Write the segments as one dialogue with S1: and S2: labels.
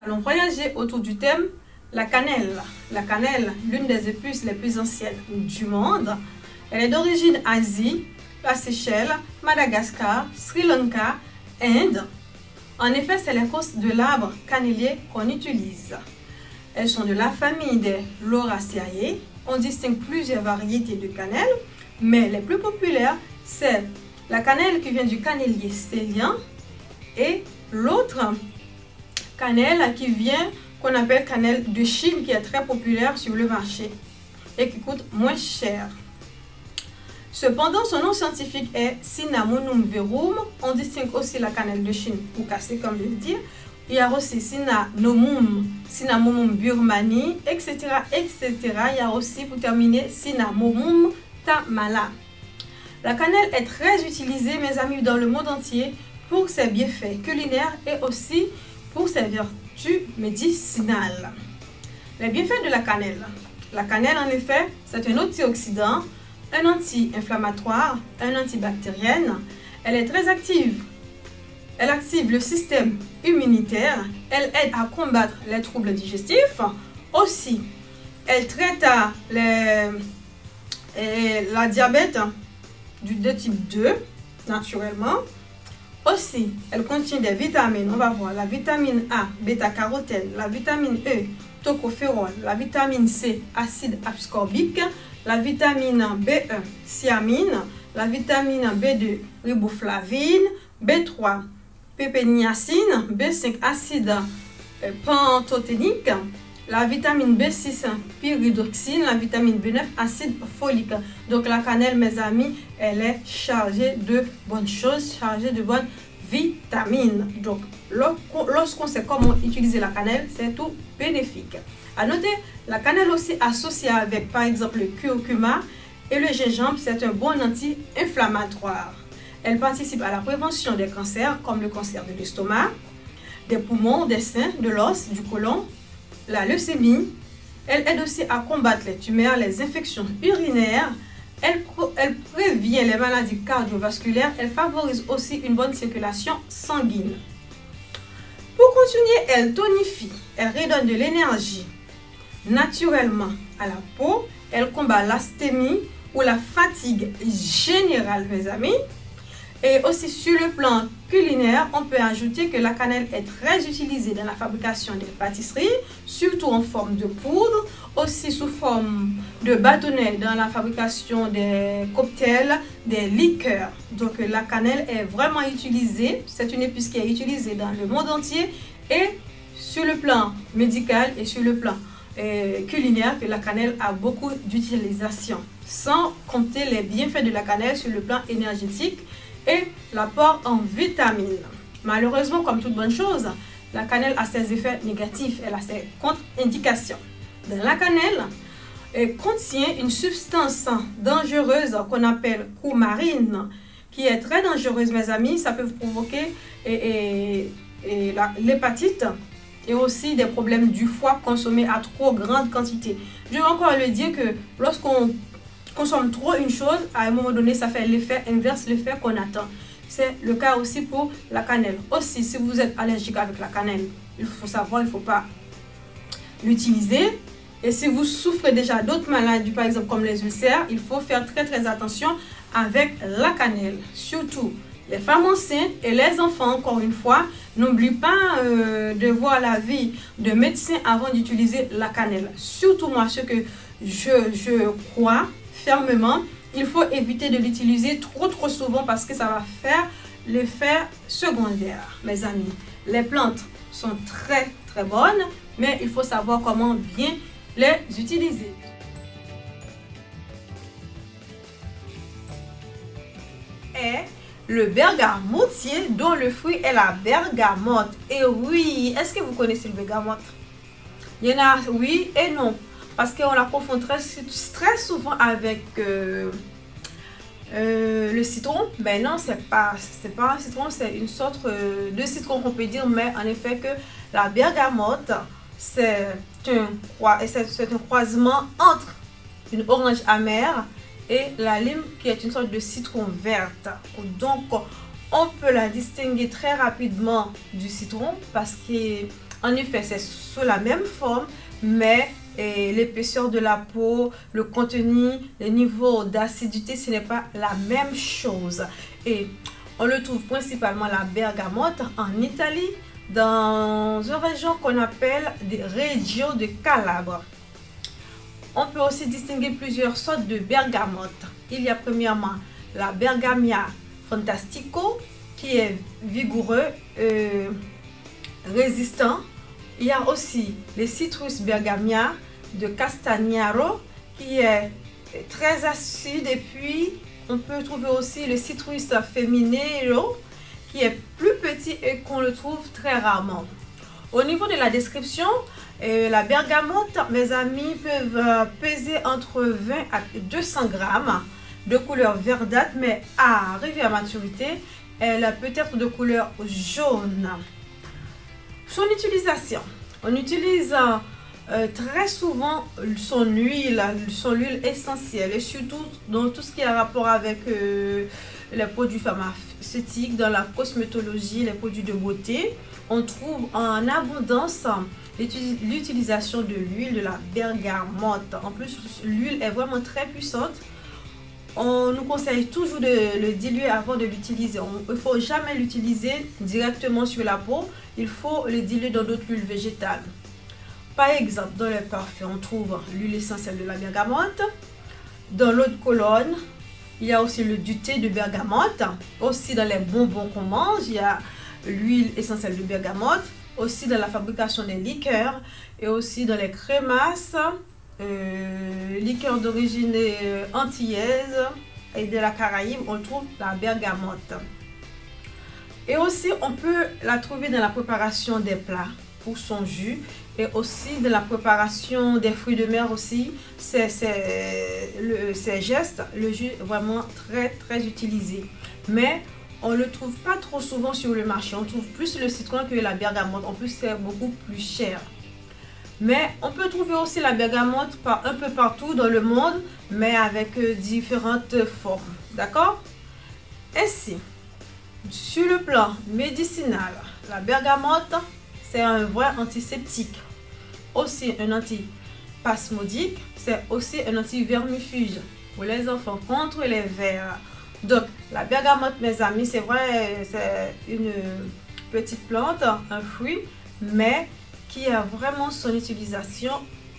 S1: Allons voyager autour du thème la cannelle. La cannelle, l'une des épices les plus anciennes du monde. Elle est d'origine Asie, la Seychelles, Madagascar, Sri Lanka, Inde. En effet, c'est l'écorce de l'arbre cannelier qu'on utilise. Elles sont de la famille des Lauraceae. On distingue plusieurs variétés de cannelle, mais les plus populaires, c'est la cannelle qui vient du cannelier célien et l'autre cannelle qui vient, qu'on appelle cannelle de Chine, qui est très populaire sur le marché et qui coûte moins cher. Cependant, son nom scientifique est Cinnamomum verum. On distingue aussi la cannelle de Chine, pour casser comme je le dis. Il y a aussi Cinnamomum burmani, etc., etc. Il y a aussi, pour terminer, Cinnamomum tamala. La cannelle est très utilisée, mes amis, dans le monde entier pour ses bienfaits culinaires et aussi pour ses vertus médicinales. Les bienfaits de la cannelle. La cannelle, en effet, c'est un antioxydant, un anti-inflammatoire, un antibactérienne. Elle est très active. Elle active le système immunitaire. Elle aide à combattre les troubles digestifs. Aussi, elle traite la diabète de type 2, naturellement. Aussi, elle contient des vitamines. On va voir la vitamine A, bêta-carotène, la vitamine E, tocopherol, la vitamine C, acide ascorbique, la vitamine B1, thiamine, la vitamine B2, riboflavine, B3, pépéniacine, B5, acide pantothénique, la vitamine B6, pyridoxine, la vitamine B9, acide folique. Donc la cannelle, mes amis, elle est chargée de bonnes choses, chargée de bonnes vitamines. Donc lorsqu'on sait comment utiliser la cannelle, c'est tout bénéfique. À noter, la cannelle aussi associée avec par exemple le curcuma et le gingembre, c'est un bon anti-inflammatoire. Elle participe à la prévention des cancers comme le cancer de l'estomac, des poumons, des seins, de l'os, du côlon, la leucémie. Elle aide aussi à combattre les tumeurs, les infections urinaires. Elle prévient les maladies cardiovasculaires. Elle favorise aussi une bonne circulation sanguine. Pour continuer, elle tonifie. Elle redonne de l'énergie naturellement à la peau. Elle combat l'asthénie ou la fatigue générale, mes amis. Et aussi sur le plan culinaire, on peut ajouter que la cannelle est très utilisée dans la fabrication des pâtisseries, surtout en forme de poudre, aussi sous forme de bâtonnets dans la fabrication des cocktails, des liqueurs. Donc la cannelle est vraiment utilisée, c'est une épice qui est utilisée dans le monde entier et sur le plan médical et sur le plan culinaire que la cannelle a beaucoup d'utilisation, sans compter les bienfaits de la cannelle sur le plan énergétique et l'apport en vitamines. Malheureusement, comme toute bonne chose, la cannelle a ses effets négatifs, elle a ses contre-indications. Dans la cannelle, elle contient une substance dangereuse qu'on appelle coumarine, qui est très dangereuse, mes amis. Ça peut vous provoquer l'hépatite et aussi des problèmes du foie consommés à trop grande quantité. Je vais encore le dire que lorsqu'on consomme trop une chose, à un moment donné, ça fait l'effet inverse, l'effet qu'on attend. C'est le cas aussi pour la cannelle. Aussi, si vous êtes allergique avec la cannelle, il faut savoir, il ne faut pas l'utiliser. Et si vous souffrez déjà d'autres maladies, par exemple comme les ulcères, il faut faire très attention avec la cannelle. Surtout les femmes enceintes et les enfants, encore une fois, n'oubliez pas de voir l'avis de médecin avant d'utiliser la cannelle. Surtout moi, ce que je crois fermement, il faut éviter de l'utiliser trop souvent parce que ça va faire l'effet secondaire, mes amis. Les plantes sont très bonnes, mais il faut savoir comment bien les utiliser. Et le bergamotier, dont le fruit est la bergamote. Et oui, est-ce que vous connaissez le bergamote? Il y en a oui et non. Parce qu'on la confond très souvent avec le citron. Ben non, c'est pas un citron, c'est une sorte de citron qu'on peut dire. Mais en effet que la bergamote, c'est un croisement entre une orange amère et la lime qui est une sorte de citron verte. Donc on peut la distinguer très rapidement du citron parce que En effet, c'est sous la même forme, mais l'épaisseur de la peau, le contenu, le niveau d'acidité, ce n'est pas la même chose. Et on le trouve principalement la bergamote en Italie, dans une région qu'on appelle des Reggio de Calabre. On peut aussi distinguer plusieurs sortes de bergamote. Il y a premièrement la Bergamia fantastico qui est vigoureux, résistant. Il y a aussi les Citrus Bergamia de Castagnaro qui est très acide, et puis on peut trouver aussi le Citrus Feminero qui est plus petit et qu'on le trouve très rarement. Au niveau de la description, la bergamote, mes amis, peuvent peser entre 20 à 200 grammes de couleur verdâtre, mais arrivée à maturité, elle peut être de couleur jaune. Son utilisation, on utilise très souvent son huile essentielle, et surtout dans tout ce qui a rapport avec les produits pharmaceutiques, dans la cosmétologie, les produits de beauté. On trouve en abondance l'utilisation de l'huile de la bergamote. En plus, l'huile est vraiment très puissante. On nous conseille toujours de le diluer avant de l'utiliser. Il ne faut jamais l'utiliser directement sur la peau. Il faut le diluer dans d'autres huiles végétales. Par exemple, dans les parfums, on trouve l'huile essentielle de la bergamote. Dans l'eau de Cologne, il y a aussi du thé de bergamote. Aussi dans les bonbons qu'on mange, il y a l'huile essentielle de bergamote. Aussi dans la fabrication des liqueurs et aussi dans les crémasses, liqueurs d'origine antillaise et de la Caraïbe, on trouve la bergamote. Et aussi on peut la trouver dans la préparation des plats pour son jus, et aussi dans la préparation des fruits de mer aussi. Ces gestes, le jus est vraiment très utilisé, mais on ne le trouve pas trop souvent sur le marché. On trouve plus le citron que la bergamote. En plus, c'est beaucoup plus cher. Mais on peut trouver aussi la bergamote un peu partout dans le monde, mais avec différentes formes. D'accord? Ainsi, sur le plan médicinal, la bergamote, c'est un vrai antiseptique. Aussi un antispasmodique. C'est aussi un antivermifuge pour les enfants contre les vers. Donc, la bergamote, mes amis, c'est vrai, c'est une petite plante, un fruit, mais qui a vraiment son utilisation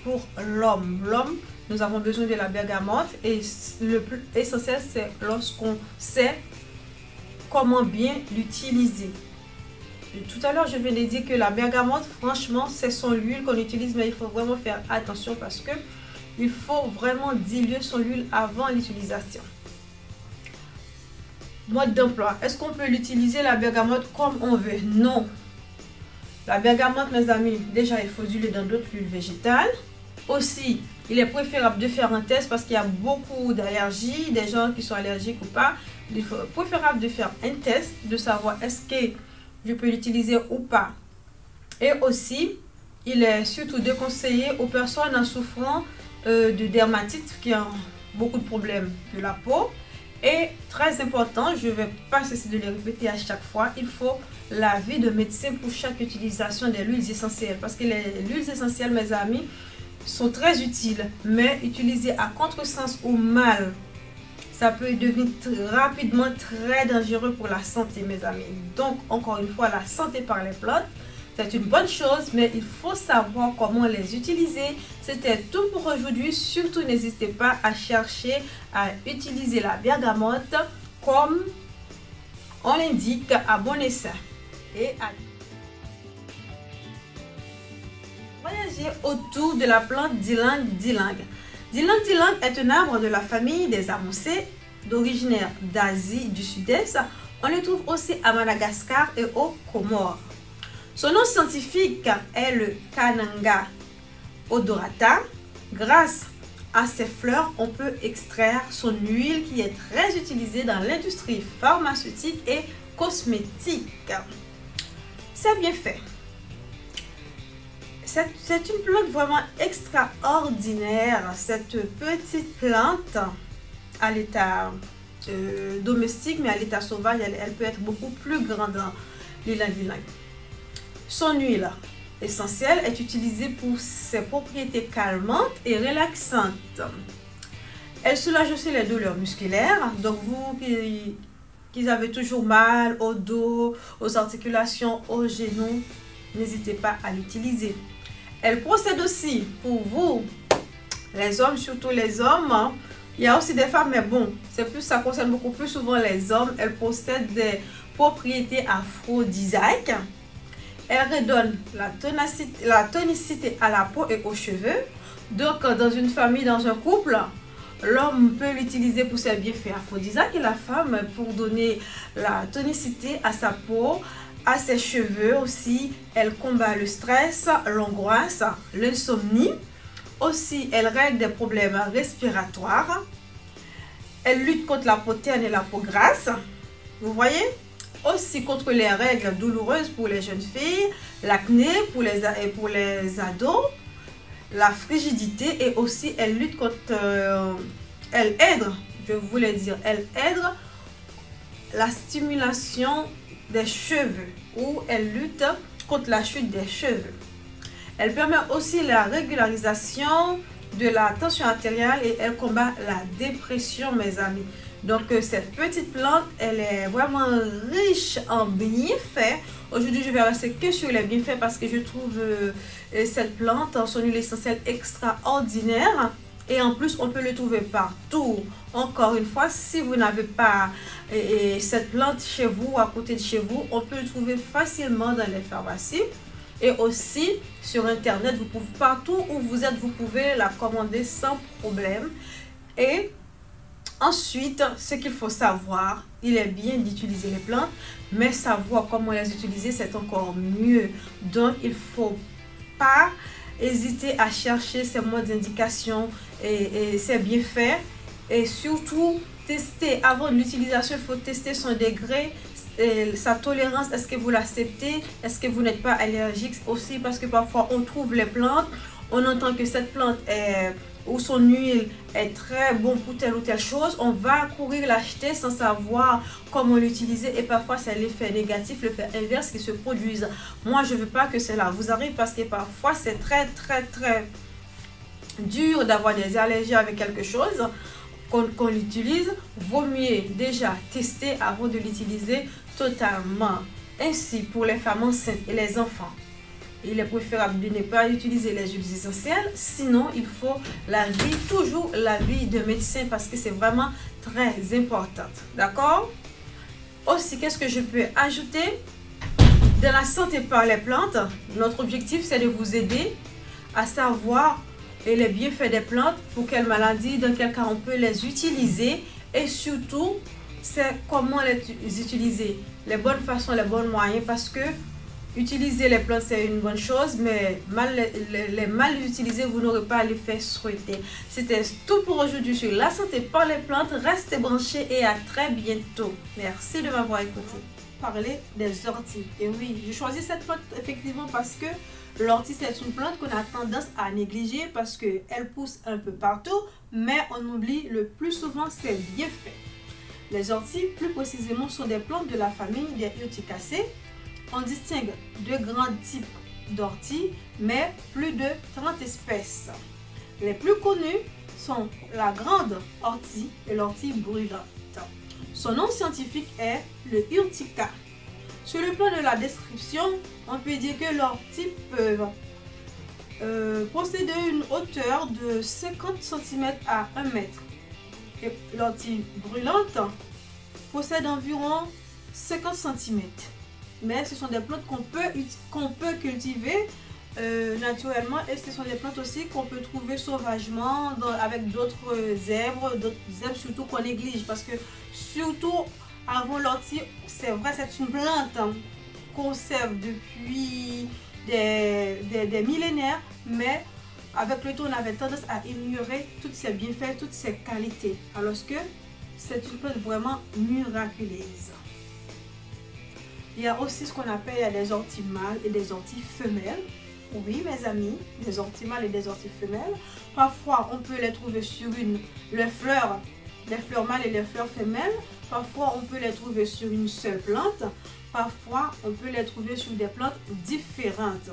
S1: pour l'homme. L'homme, nous avons besoin de la bergamote, et le plus essentiel, c'est lorsqu'on sait comment bien l'utiliser. Tout à l'heure, je viens de dire que la bergamote, franchement, c'est son huile qu'on utilise, mais il faut vraiment faire attention parce que il faut vraiment diluer son huile avant l'utilisation. Mode d'emploi. Est-ce qu'on peut l'utiliser la bergamote comme on veut? Non. La bergamote, mes amis, déjà il faut diluer dans d'autres huiles végétales. Aussi, il est préférable de faire un test parce qu'il y a beaucoup d'allergies, des gens qui sont allergiques ou pas. Il faut préférable de faire un test, de savoir est-ce que je peux l'utiliser ou pas. Et aussi, il est surtout déconseillé aux personnes souffrant de dermatite, qui ont beaucoup de problèmes de la peau. Et très important, je ne vais pas cesser de le répéter à chaque fois, il faut l'avis de médecin pour chaque utilisation des huiles essentielles. Parce que les huiles essentielles, mes amis, sont très utiles, mais utilisées à contresens ou mal, ça peut devenir rapidement très dangereux pour la santé, mes amis. Donc, encore une fois, la santé par les plantes, c'est une bonne chose, mais il faut savoir comment les utiliser. C'était tout pour aujourd'hui. Surtout, n'hésitez pas à chercher à utiliser la bergamote comme on l'indique à bon escient. Et à voyager autour de la plante d'ylang ylang. D'ylang ylang est un arbre de la famille des armocées, originaire d'Asie du Sud-Est. On le trouve aussi à Madagascar et aux Comores. Son nom scientifique est le Cananga odorata. Grâce à ses fleurs, on peut extraire son huile qui est très utilisée dans l'industrie pharmaceutique et cosmétique. C'est bien fait. C'est une plante vraiment extraordinaire. Cette petite plante à l'état domestique, mais à l'état sauvage, elle peut être beaucoup plus grande dans l'ylang ylang. Son huile essentielle est utilisée pour ses propriétés calmantes et relaxantes. Elle soulage aussi les douleurs musculaires. Donc vous qui avez toujours mal au dos, aux articulations, aux genoux, n'hésitez pas à l'utiliser. Elle procède aussi pour vous, les hommes, surtout les hommes. Il y a aussi des femmes, mais bon, ça concerne beaucoup plus souvent les hommes. Elle possède des propriétés aphrodisiaques. Elle redonne la tonicité à la peau et aux cheveux. Donc, dans une famille, dans un couple, l'homme peut l'utiliser pour ses bienfaits aphrodisiaques et la femme pour donner la tonicité à sa peau, à ses cheveux aussi. Elle combat le stress, l'angoisse, l'insomnie. Aussi, elle règle des problèmes respiratoires. Elle lutte contre la peau terne et la peau grasse. Vous voyez? Aussi contre les règles douloureuses pour les jeunes filles, l'acné pour les ados, la frigidité, et aussi elle lutte contre... elle aide, je voulais dire, elle aide la stimulation des cheveux, ou elle lutte contre la chute des cheveux. Elle permet aussi la régularisation de la tension artérielle et elle combat la dépression, mes amis. Donc cette petite plante, elle est vraiment riche en bienfaits. Aujourd'hui, je vais rester que sur les bienfaits parce que je trouve cette plante en son huile essentielle extraordinaire. Et en plus, on peut le trouver partout. Encore une fois, si vous n'avez pas cette plante chez vous, à côté de chez vous, on peut le trouver facilement dans les pharmacies. Et aussi sur internet, vous pouvez, partout où vous êtes, vous pouvez la commander sans problème. Et ensuite, ce qu'il faut savoir, il est bien d'utiliser les plantes, mais savoir comment les utiliser, c'est encore mieux. Donc, il ne faut pas hésiter à chercher ces modes d'indication et ses bienfaits. Et surtout, tester avant l'utilisation, il faut tester son degré, sa tolérance, est-ce que vous l'acceptez, est-ce que vous n'êtes pas allergique aussi, parce que parfois on trouve les plantes, on entend que cette plante est, ou son huile est très bon pour telle ou telle chose, on va courir l'acheter sans savoir comment l'utiliser et parfois c'est l'effet négatif, l'effet inverse qui se produise. Moi je veux pas que cela vous arrive parce que parfois c'est très dur d'avoir des allergies avec quelque chose qu'on l'utilise. Vaut mieux déjà tester avant de l'utiliser totalement. Ainsi, pour les femmes enceintes et les enfants, il est préférable de ne pas utiliser les huiles essentielles. Sinon, il faut toujours l'avis de médecin parce que c'est vraiment très important. D'accord? Aussi, qu'est-ce que je peux ajouter? Dans la santé par les plantes, notre objectif, c'est de vous aider à savoir les bienfaits des plantes, pour quelles maladies, dans quel cas on peut les utiliser et surtout, c'est comment les utiliser, les bonnes façons, les bons moyens, parce que utiliser les plantes c'est une bonne chose, mais les mal utiliser, vous n'aurez pas l'effet souhaité. C'était tout pour aujourd'hui sur la santé par les plantes. Restez branchés et à très bientôt. Merci de m'avoir écouté. Parler des orties. Et oui, j'ai choisi cette plante effectivement parce que l'ortie c'est une plante qu'on a tendance à négliger parce qu'elle pousse un peu partout, mais on oublie le plus souvent ses bienfaits. Les orties, plus précisément, sont des plantes de la famille des urticacées. On distingue deux grands types d'orties, mais plus de 30 espèces. Les plus connues sont la grande ortie et l'ortie brûlante. Son nom scientifique est le urtica. Sur le plan de la description, on peut dire que l'ortie peut posséder une hauteur de 50 cm à 1 mètre. Et l'ortie brûlante possède environ 50 cm. Mais ce sont des plantes qu'on peut cultiver naturellement, et ce sont des plantes aussi qu'on peut trouver sauvagement avec d'autres herbes surtout qu'on néglige, parce que surtout avant l'ortie, c'est vrai, c'est une plante qu'on conserve depuis des millénaires, mais avec le temps on avait tendance à ignorer tous ses bienfaits, toutes ses qualités, alors que c'est une plante vraiment miraculeuse. Il y a aussi ce qu'on appelle des orties mâles et des orties femelles. Oui, mes amis, des orties mâles et des orties femelles. Parfois, on peut les trouver sur les fleurs mâles et les fleurs femelles. Parfois, on peut les trouver sur une seule plante. Parfois, on peut les trouver sur des plantes différentes.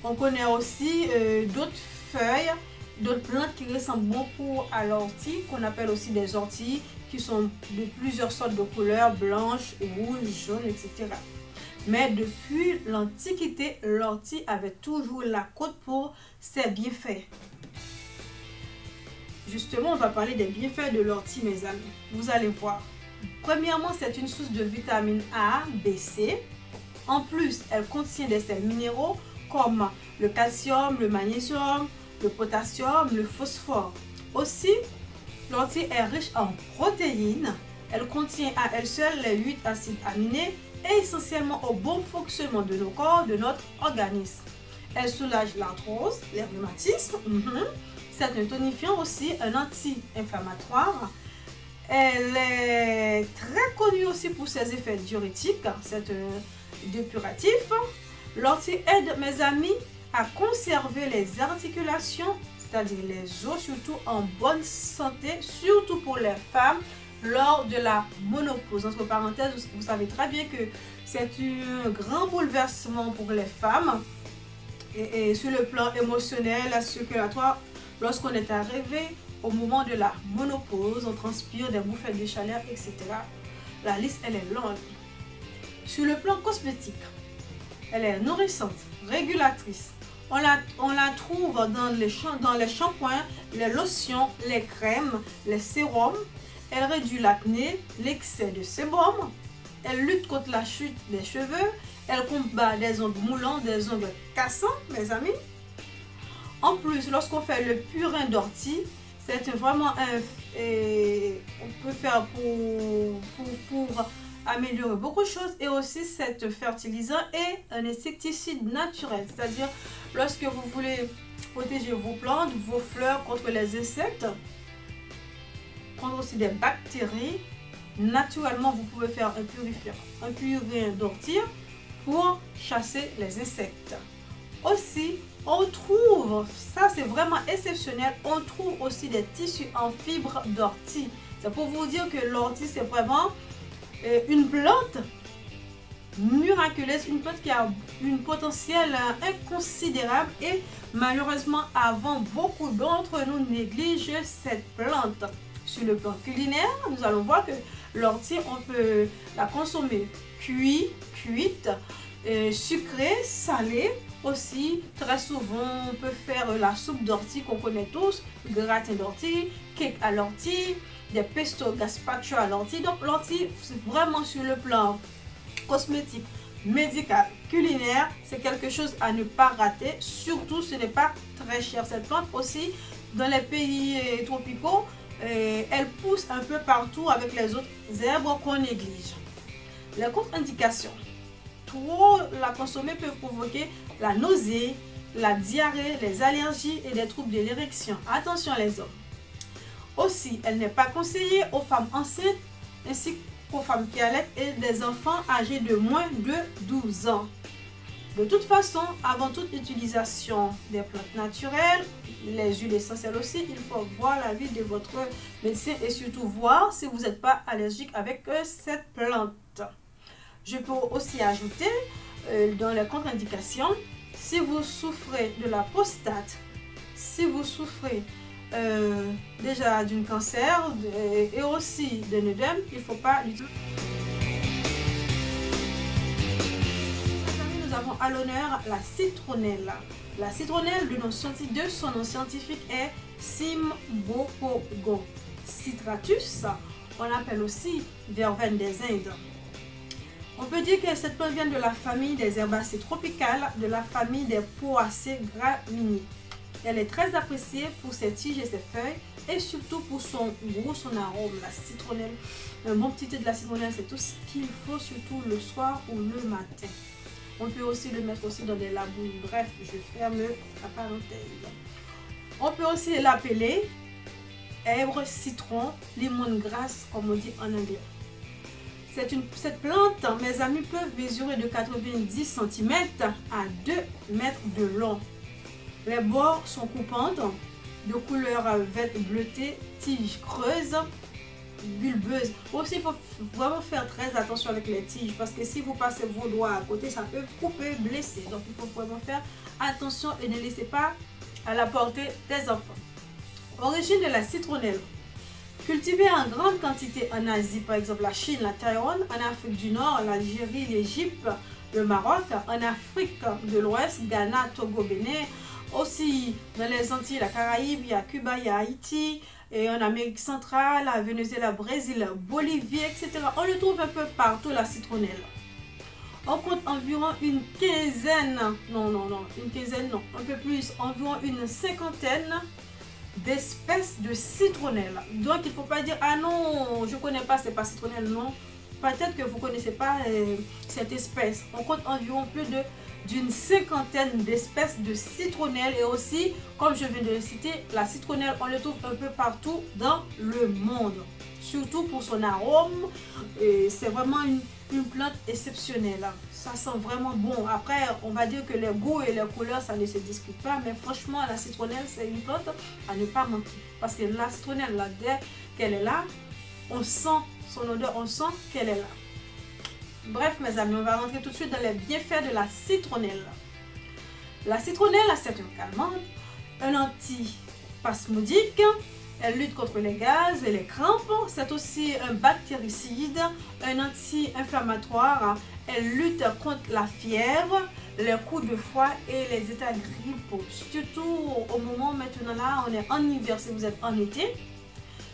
S1: On connaît aussi d'autres feuilles, d'autres plantes qui ressemblent beaucoup à l'ortie, qu'on appelle aussi des orties, qui sont de plusieurs sortes de couleurs, blanches, rouges, jaunes, etc. Mais depuis l'Antiquité, l'ortie avait toujours la cote pour ses bienfaits. Justement, on va parler des bienfaits de l'ortie, mes amis. Vous allez voir. Premièrement, c'est une source de vitamine A, B, C. En plus, elle contient des sels minéraux comme le calcium, le magnésium, le potassium, le phosphore. Aussi, l'ortie est riche en protéines. Elle contient à elle seule les 8 acides aminés et essentiellement au bon fonctionnement de nos corps, de notre organisme. Elle soulage l'arthrose, les rhumatismes. C'est un tonifiant aussi, un anti-inflammatoire. Elle est très connue aussi pour ses effets diurétiques. C'est un depuratif. L'ortie aide, mes amis, à conserver les articulations, c'est-à-dire les os, surtout en bonne santé, surtout pour les femmes lors de la ménopause. Entre parenthèses, vous savez très bien que c'est un grand bouleversement pour les femmes et sur le plan émotionnel, circulatoire. Lorsqu'on est arrivé au moment de la ménopause, on transpire des bouffées de chaleur, etc. La liste, elle est longue. Sur le plan cosmétique, elle est nourrissante, régulatrice. On la trouve dans les shampoings, les lotions, les crèmes, les sérums. Elle réduit l'acné, l'excès de sébum. Elle lutte contre la chute des cheveux. Elle combat des ongles moulants, des ongles cassants, mes amis. En plus, lorsqu'on fait le purin d'ortie, c'est vraiment on peut faire pour améliorer beaucoup de choses, et aussi c'est fertilisant et un insecticide naturel, c'est-à-dire lorsque vous voulez protéger vos plantes, vos fleurs contre les insectes, contre aussi des bactéries, naturellement vous pouvez faire un purin d'ortie pour chasser les insectes. Aussi, on trouve, ça c'est vraiment exceptionnel, on trouve aussi des tissus en fibres d'ortie. C'est pour vous dire que l'ortie c'est vraiment une plante miraculeuse, une plante qui a une potentiel inconsidérable, et malheureusement avant beaucoup d'entre nous négligent cette plante. Sur le plan culinaire, nous allons voir que l'ortie, on peut la consommer cuite, sucrée, salée. Aussi, très souvent, on peut faire la soupe d'ortie qu'on connaît tous, gratin d'ortie, cake à l'ortie, des pesto gazpacho à l'ortie. Donc l'ortie, vraiment sur le plan cosmétique, médical, culinaire, c'est quelque chose à ne pas rater. Surtout, ce n'est pas très cher. Cette plante aussi, dans les pays tropicaux, elle pousse un peu partout avec les autres herbes qu'on néglige. Les contre-indications. Trop la consommer peut provoquer la nausée, la diarrhée, les allergies et des troubles de l'érection. Attention les hommes. Aussi, elle n'est pas conseillée aux femmes enceintes ainsi qu'aux femmes qui allaitent et des enfants âgés de moins de 12 ans. De toute façon, avant toute utilisation des plantes naturelles, les huiles essentielles aussi, il faut voir l'avis de votre médecin et surtout voir si vous n'êtes pas allergique avec cette plante. Je peux aussi ajouter dans les contre-indications, si vous souffrez de la prostate, si vous souffrez déjà d'un cancer et aussi d'un œdème, il ne faut pas l'utiliser. Nous avons à l'honneur la citronnelle. La citronnelle, de son nom scientifique est Cymbopogon citratus. On l'appelle aussi verveine des Indes. On peut dire que cette plante vient de la famille des herbacées tropicales, de la famille des poacées graminées. Elle est très appréciée pour ses tiges et ses feuilles, et surtout pour son goût, son arôme. La citronnelle, un bon petit thé de la citronnelle, c'est tout ce qu'il faut, surtout le soir ou le matin. On peut aussi le mettre aussi dans des labouilles. Bref, je ferme la parenthèse. On peut aussi l'appeler hèbre, citron, lemongrass, comme on dit en anglais. Cette plante, mes amis, peuvent mesurer de 90 cm à 2 mètres de long. Les bords sont coupantes, de couleur verte bleutée, tiges creuses, bulbeuses. Aussi, il faut vraiment faire très attention avec les tiges parce que si vous passez vos doigts à côté, ça peut couper, blesser. Donc, il faut vraiment faire attention et ne laissez pas à la portée des enfants. Origine de la citronnelle. Cultivée en grande quantité en Asie, par exemple la Chine, la Taïwan, en Afrique du Nord, l'Algérie, l'Égypte, le Maroc, en Afrique de l'Ouest, Ghana, Togo, Bénin, aussi dans les Antilles, la Caraïbe, il y a Cuba, il y a Haïti, et en Amérique centrale, la Venezuela, Brésil, Bolivie, etc. On le trouve un peu partout, la citronnelle. On compte environ une quinzaine, un peu plus, environ une cinquantaine d'espèces de citronnelle. Donc il ne faut pas dire ah non, je ne connais pas, c'est pas citronnelle, non. Peut-être que vous ne connaissez pas cette espèce. On compte environ plus d'une cinquantaine d'espèces de citronnelle. Et aussi, comme je viens de le citer, la citronnelle, on le trouve un peu partout dans le monde. Surtout pour son arôme. C'est vraiment une plante exceptionnelle. Ça sent vraiment bon. Après, on va dire que les goûts et les couleurs, ça ne se discute pas. Mais franchement, la citronnelle, c'est une plante à ne pas manquer. Parce que la citronnelle, là, dès qu'elle est là, on sent son odeur, on sent qu'elle est là. Bref, mes amis, on va rentrer tout de suite dans les bienfaits de la citronnelle. La citronnelle, c'est un calmant, un antispasmodique, elle lutte contre les gaz et les crampes. C'est aussi un bactéricide, un anti-inflammatoire. Elle lutte contre la fièvre, les coups de froid et les états grippaux. Surtout au moment maintenant là, on est en hiver si vous êtes en été.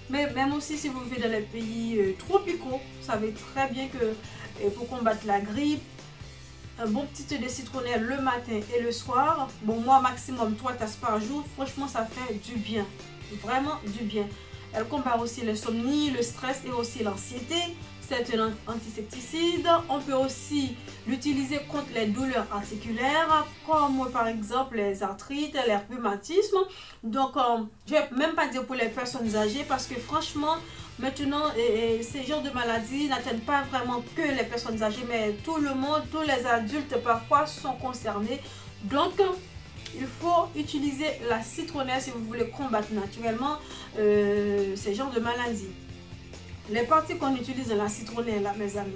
S1: Mais même aussi si vous vivez dans les pays tropicaux, vous savez très bien que pour combattre la grippe, un bon petit thé de citronnelle le matin et le soir, bon moi maximum 3 tasses par jour, franchement ça fait du bien, vraiment du bien. Elle combat aussi l'insomnie, le stress et aussi l'anxiété. C'est un antisepticide. On peut aussi l'utiliser contre les douleurs articulaires, comme par exemple les arthrites, les rhumatismes. Donc, je ne vais même pas dire pour les personnes âgées, parce que franchement, maintenant, ces genres de maladies n'atteignent pas vraiment que les personnes âgées, mais tout le monde, tous les adultes parfois sont concernés. Donc, il faut utiliser la citronnelle si vous voulez combattre naturellement ces genres de maladies. Les parties qu'on utilise dans la citronnelle, là, mes amis.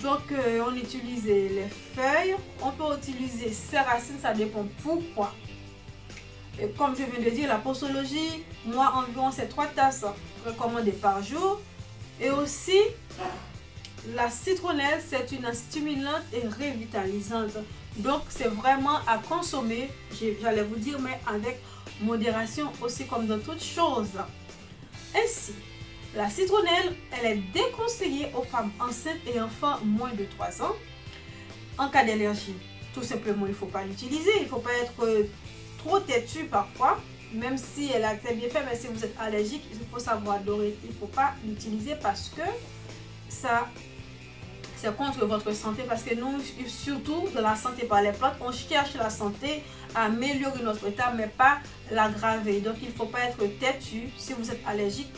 S1: Donc, on utilise les feuilles. On peut utiliser ses racines, ça dépend pourquoi. Et comme je viens de dire, la posologie, moi, environ c'est 3 tasses recommandées par jour. Et aussi, la citronnelle, c'est une stimulante et revitalisante. Donc, c'est vraiment à consommer, j'allais vous dire, mais avec modération aussi, comme dans toutes choses. Ainsi, la citronnelle, elle est déconseillée aux femmes enceintes et enfants moins de 3 ans. En cas d'allergie, tout simplement, il ne faut pas l'utiliser. Il ne faut pas être trop têtu parfois, même si elle a très bien fait. Mais si vous êtes allergique, il faut savoir dorer. Il ne faut pas l'utiliser parce que ça, c'est contre votre santé. Parce que nous, surtout de la santé par les plantes, on cherche la santé, à améliorer notre état, mais pas l'aggraver. Donc, il ne faut pas être têtu si vous êtes allergique.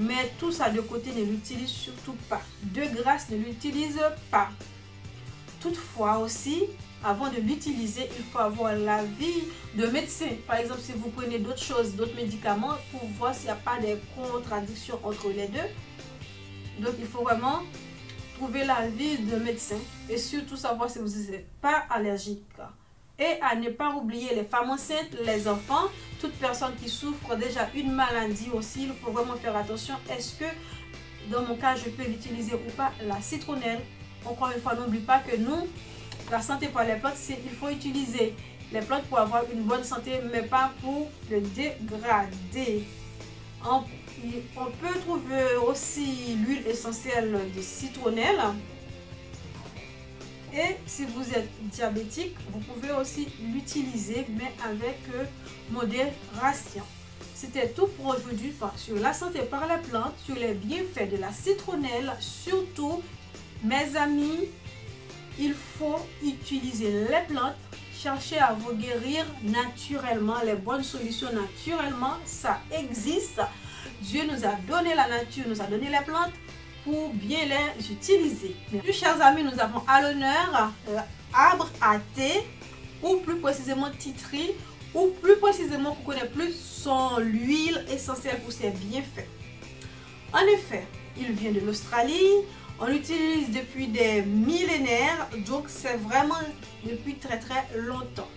S1: Mais tout ça de côté, ne l'utilise surtout pas. De grâce, ne l'utilise pas. Toutefois aussi, avant de l'utiliser, il faut avoir l'avis de médecin. Par exemple, si vous prenez d'autres choses, d'autres médicaments, pour voir s'il n'y a pas de contradictions entre les deux. Donc, il faut vraiment trouver l'avis de médecin. Et surtout savoir si vous n'êtes pas allergique. Et à ne pas oublier les femmes enceintes, les enfants, toute personne qui souffre déjà une maladie aussi, il faut vraiment faire attention. Est-ce que, dans mon cas, je peux l'utiliser ou pas, la citronnelle? Encore une fois, n'oublie pas que nous, la santé par les plantes, il faut utiliser les plantes pour avoir une bonne santé, mais pas pour le dégrader. On peut trouver aussi l'huile essentielle de citronnelle. Et si vous êtes diabétique, vous pouvez aussi l'utiliser, mais avec modération. C'était tout pour aujourd'hui sur la santé par les plantes, sur les bienfaits de la citronnelle. Surtout, mes amis, il faut utiliser les plantes, chercher à vous guérir naturellement, les bonnes solutions naturellement, ça existe. Dieu nous a donné la nature, nous a donné les plantes pour bien les utiliser. Mes chers amis, nous avons à l'honneur arbre à thé, ou plus précisément titri, ou plus précisément qu'on connaît plus son huile essentielle pour ses bienfaits. En effet, il vient de l'Australie, on l'utilise depuis des millénaires, donc c'est vraiment depuis très longtemps.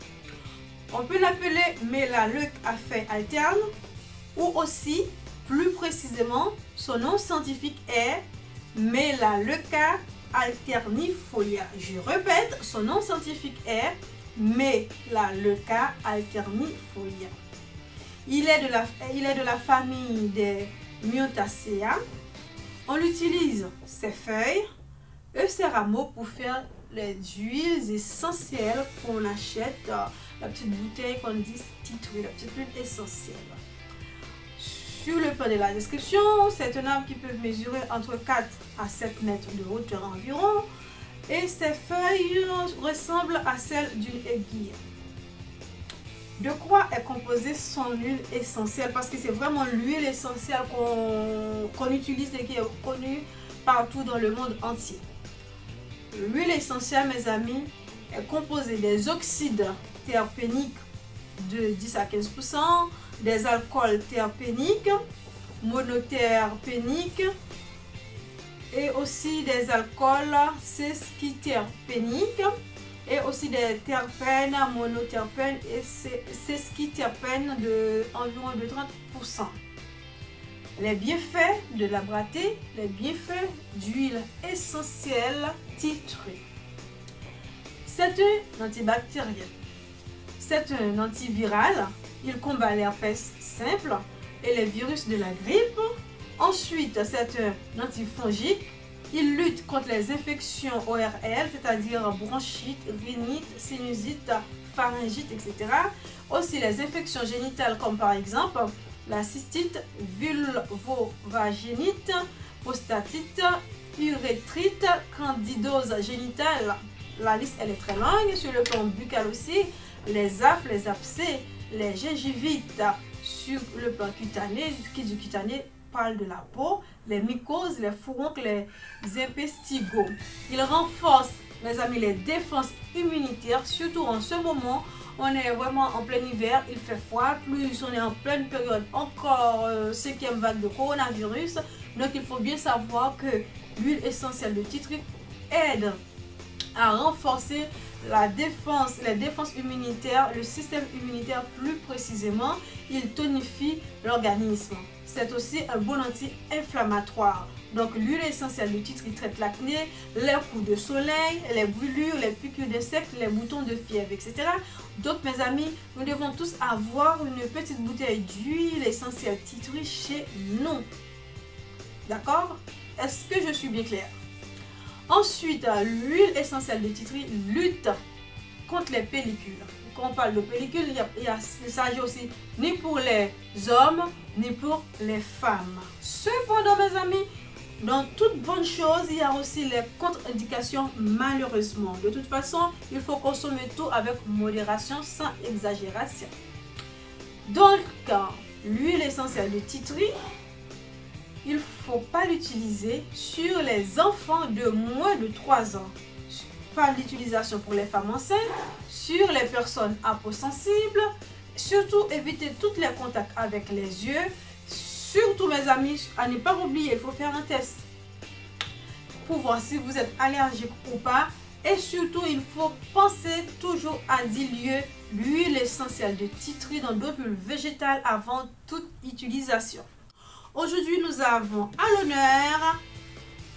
S1: On peut l'appeler Mélaleucafait alterne ou aussi, plus précisément, son nom scientifique est Melaleuca alternifolia. Je répète, son nom scientifique est Melaleuca alternifolia. Il est de la famille des Myotaceae. On utilise ses feuilles et ses rameaux pour faire les huiles essentielles qu'on achète, la petite bouteille qu'on dit titrée, la petite huile essentielle. Sur le plan de la description, c'est un arbre qui peut mesurer entre 4 à 7 mètres de hauteur environ et ses feuilles ressemblent à celles d'une aiguille. De quoi est composée son huile essentielle? Parce que c'est vraiment l'huile essentielle qu'on utilise et qui est connue partout dans le monde entier. L'huile essentielle, mes amis, est composée des oxydes terpéniques de 10 à 15%, des alcools terpéniques, monoterpéniques et aussi des alcools sesquiterpéniques et aussi des terpènes, monoterpènes et sesquiterpènes de environ de 30%. Les bienfaits de la bratée, les bienfaits d'huile essentielle titrée. C'est un antibactérien, c'est un antiviral, il combat l'herpès simple et les virus de la grippe. Ensuite, c'est un antifongique, il lutte contre les infections ORL, c'est-à-dire bronchite, rhinite, sinusite, pharyngite, etc. Aussi les infections génitales comme par exemple la cystite, vulvovagénite, prostatite, urétrite, candidose génitale. La liste elle est très longue. Sur le plan buccal aussi, les affes, les abcès, les gingivites. Sur le plan cutané, qui dit cutané parle de la peau, les mycoses, les furoncles, les impestigots. Il renforce, mes amis, les défenses immunitaires, surtout en ce moment. On est vraiment en plein hiver, il fait froid, plus on est en pleine période encore 5e vague de coronavirus. Donc il faut bien savoir que l'huile essentielle de titri aide à renforcer la défense, les défenses immunitaires, le système immunitaire plus précisément. Il tonifie l'organisme. C'est aussi un bon anti-inflammatoire. Donc l'huile essentielle de titri traite l'acné, les coups de soleil, les brûlures, les piqûres d'insectes, les boutons de fièvre, etc. Donc mes amis, nous devons tous avoir une petite bouteille d'huile essentielle titri chez nous. D'accord? Est-ce que je suis bien claire? Ensuite, l'huile essentielle de titri lutte contre les pellicules. Quand on parle de pellicules, il s'agit aussi ni pour les hommes, ni pour les femmes. Cependant, mes amis, dans toute bonne chose, il y a aussi les contre-indications malheureusement. De toute façon, il faut consommer tout avec modération, sans exagération. Donc, l'huile essentielle de titri, il ne faut pas l'utiliser sur les enfants de moins de 3 ans. Pas l'utilisation pour les femmes enceintes, sur les personnes aposensibles. Surtout, éviter tous les contacts avec les yeux. Surtout, mes amis, à ne pas oublier, il faut faire un test pour voir si vous êtes allergique ou pas. Et surtout, il faut penser toujours à diluer l'huile essentielle de titri dans d'autres huiles végétales avant toute utilisation. Aujourd'hui, nous avons à l'honneur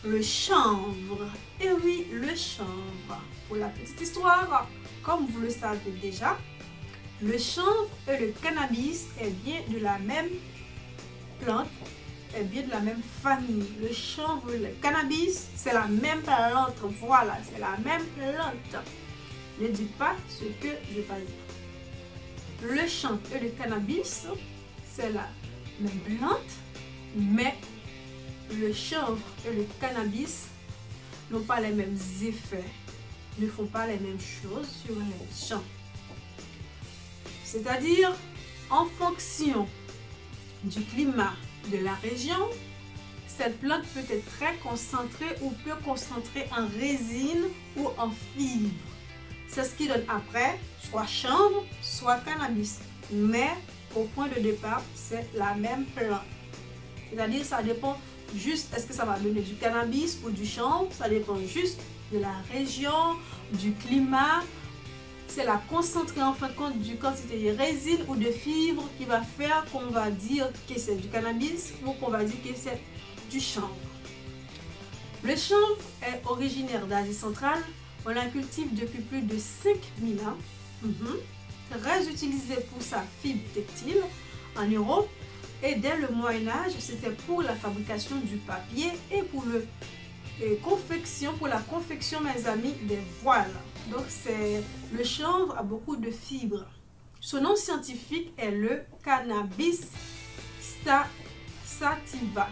S1: le chanvre. Et oui, le chanvre. Pour la petite histoire, comme vous le savez déjà, le chanvre et le cannabis est bien de la même plante, est bien de la même famille. Le chanvre et le cannabis, c'est la même plante. Voilà, c'est la même plante. Ne dites pas ce que je vais pas dire. Le chanvre et le cannabis, c'est la même plante, mais le chanvre et le cannabis n'ont pas les mêmes effets, ne font pas les mêmes choses sur les gens. C'est-à-dire, en fonction du climat de la région, cette plante peut être très concentrée ou peu concentrée en résine ou en fibre. C'est ce qui donne après soit chanvre, soit cannabis. Mais au point de départ, c'est la même plante. C'est-à-dire, ça dépend juste, est-ce que ça va donner du cannabis ou du chanvre? Ça dépend juste de la région, du climat. c'est la concentrée en fin de compte du quantité de résine ou de fibres qui va faire qu'on va dire que c'est du cannabis ou qu'on va dire que c'est du chanvre. Le chanvre est originaire d'Asie centrale. On la cultive depuis plus de 5000 ans. Très utilisé pour sa fibre textile en Europe. Et dès le Moyen-Âge, c'était pour la fabrication du papier et pour la confection, mes amis, des voiles. Donc, le chanvre a beaucoup de fibres. Son nom scientifique est le Cannabis sativa.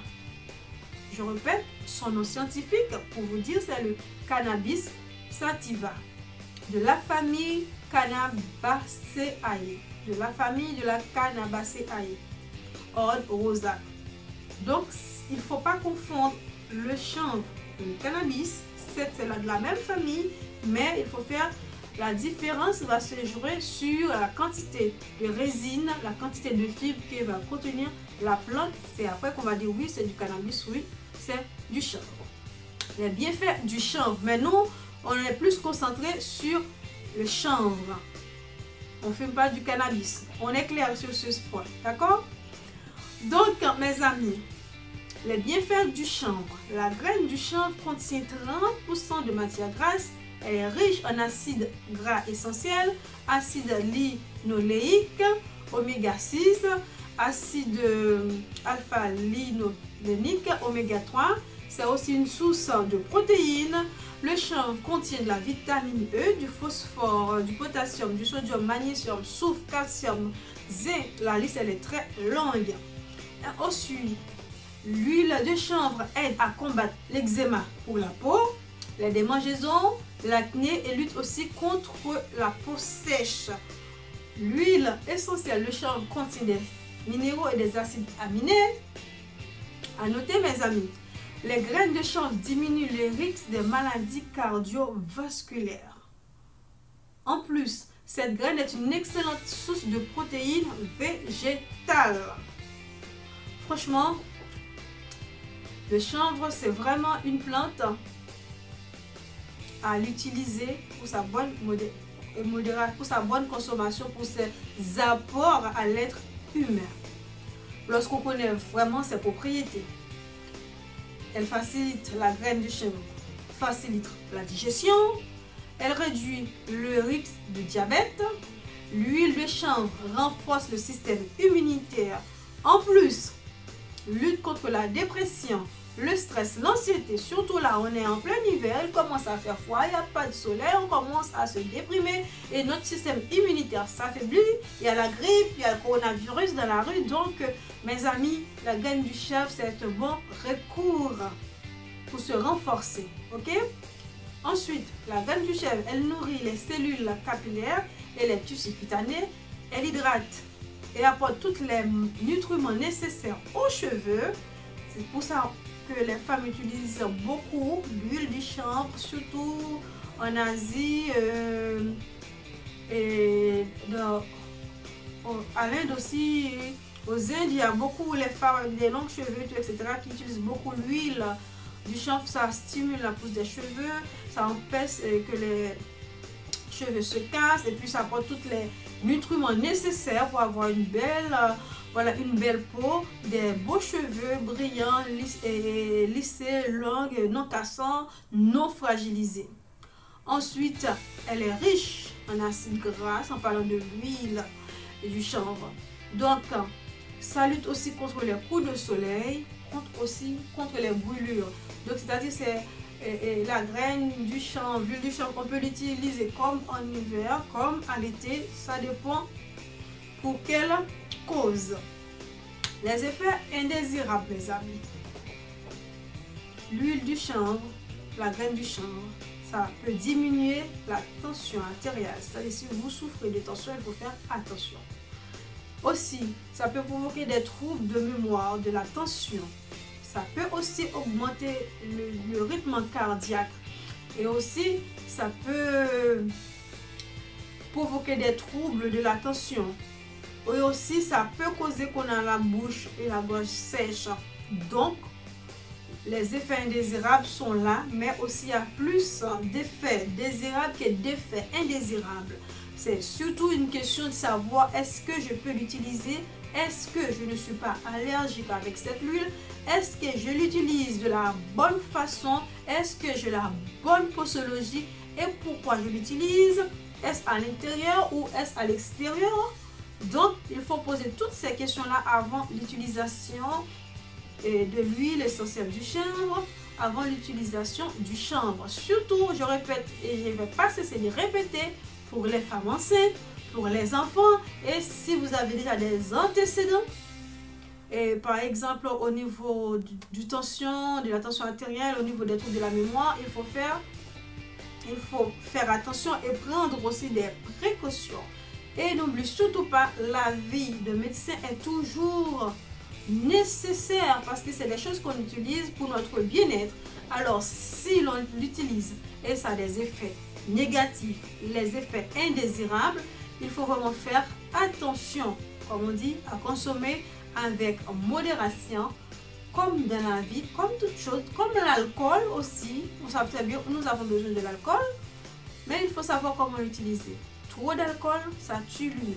S1: Je répète, son nom scientifique, pour vous dire, c'est le Cannabis sativa, de la famille Cannabaceae, de la famille de la Cannabaceae, ordre Rosa. Donc, il ne faut pas confondre le chanvre et le cannabis, c'est de la même famille, mais il faut faire la différence va se jouer sur la quantité de résine, la quantité de fibres que va contenir la plante. C'est après qu'on va dire oui, c'est du cannabis, oui, c'est du chanvre. Les bienfaits du chanvre, mais nous, on est plus concentré sur le chanvre. On ne fume pas du cannabis. On est clair sur ce point, d'accord? Donc, mes amis, les bienfaits du chanvre. La graine du chanvre contient 30% de matière grasse. Elle est riche en acides gras essentiels, acide linoléique, oméga 6, acide alpha-linolénique, oméga 3. C'est aussi une source de protéines. Le chanvre contient de la vitamine E, du phosphore, du potassium, du sodium, magnésium, soufre, calcium, zinc. La liste elle est très longue. Ensuite, l'huile de chanvre aide à combattre l'eczéma pour la peau, les démangeaisons, l'acné et lutte aussi contre la peau sèche. L'huile essentielle de chanvre contient des minéraux et des acides aminés. À noter, mes amis, les graines de chanvre diminuent les risques des maladies cardiovasculaires. En plus, cette graine est une excellente source de protéines végétales. Franchement, le chanvre, c'est vraiment une plante à l'utiliser pour sa bonne consommation, pour ses apports à l'être humain. Lorsqu'on connaît vraiment ses propriétés, elle facilite la graine du chanvre, facilite la digestion, elle réduit le risque de diabète. L'huile de chanvre renforce le système immunitaire. En plus, lutte contre la dépression, le stress, l'anxiété. Surtout là, on est en plein hiver, il commence à faire froid, il n'y a pas de soleil, on commence à se déprimer et notre système immunitaire s'affaiblit. Il y a la grippe, il y a le coronavirus dans la rue. Donc, mes amis, la graine du chanvre, c'est un bon recours pour se renforcer. Ok? Ensuite, la graine du chanvre, elle nourrit les cellules capillaires et les tissus cutanés. Elle hydrate et apporte tous les nutriments nécessaires aux cheveux. C'est pour ça que les femmes utilisent beaucoup l'huile du chanvre, surtout en Asie et à l'Inde aussi. Aux Indes, il y a beaucoup les femmes avec des longs cheveux, etc., qui utilisent beaucoup l'huile du chanvre. Ça stimule la pousse des cheveux, ça empêche que les cheveux se cassent et puis ça apporte tous les nutriments nécessaires pour avoir une belle peau, des beaux cheveux brillants, lissés, longs, non cassants, non fragilisés. Ensuite, elle est riche en acides gras, en parlant de l'huile et du chanvre. Donc, ça lutte aussi contre les coups de soleil, contre les brûlures. Donc, c'est-à-dire c'est la graine du chanvre, l'huile du chanvre, on peut l'utiliser comme en hiver, comme à l'été, ça dépend pour quelle cause. Les effets indésirables, mes amis. L'huile du chanvre, la graine du chanvre, ça peut diminuer la tension artérielle. C'est-à-dire si vous souffrez de tension, il faut faire attention. Aussi, ça peut provoquer des troubles de mémoire, de la tension. Ça peut aussi augmenter le rythme cardiaque. Et aussi, ça peut provoquer des troubles de la tension. Et aussi, ça peut causer qu'on a la bouche et la gorge sèche. Donc, les effets indésirables sont là, mais aussi il y a plus d'effets désirables que d'effets indésirables. C'est surtout une question de savoir est-ce que je peux l'utiliser, est-ce que je ne suis pas allergique avec cette huile, est-ce que je l'utilise de la bonne façon, est-ce que j'ai la bonne posologie et pourquoi je l'utilise, est-ce à l'intérieur ou est-ce à l'extérieur. Donc il faut poser toutes ces questions-là avant l'utilisation de l'huile essentielle du chanvre, avant l'utilisation du chanvre. Surtout, je répète et je ne vais pas cesser de répéter, pour les femmes enceintes, pour les enfants, et si vous avez déjà des antécédents, et par exemple au niveau de la tension artérielle, au niveau des troubles de la mémoire, il faut faire attention et prendre aussi des précautions. Et n'oublie surtout pas, l'avis de médecin est toujours nécessaire parce que c'est des choses qu'on utilise pour notre bien-être. Alors si l'on l'utilise et ça a des effets négatifs, les effets indésirables, il faut vraiment faire attention, comme on dit, à consommer avec modération, comme dans la vie, comme toute chose, comme l'alcool aussi. On sait très bien, nous avons besoin de l'alcool, mais il faut savoir comment l'utiliser. Trop d'alcool, ça tue l'humain.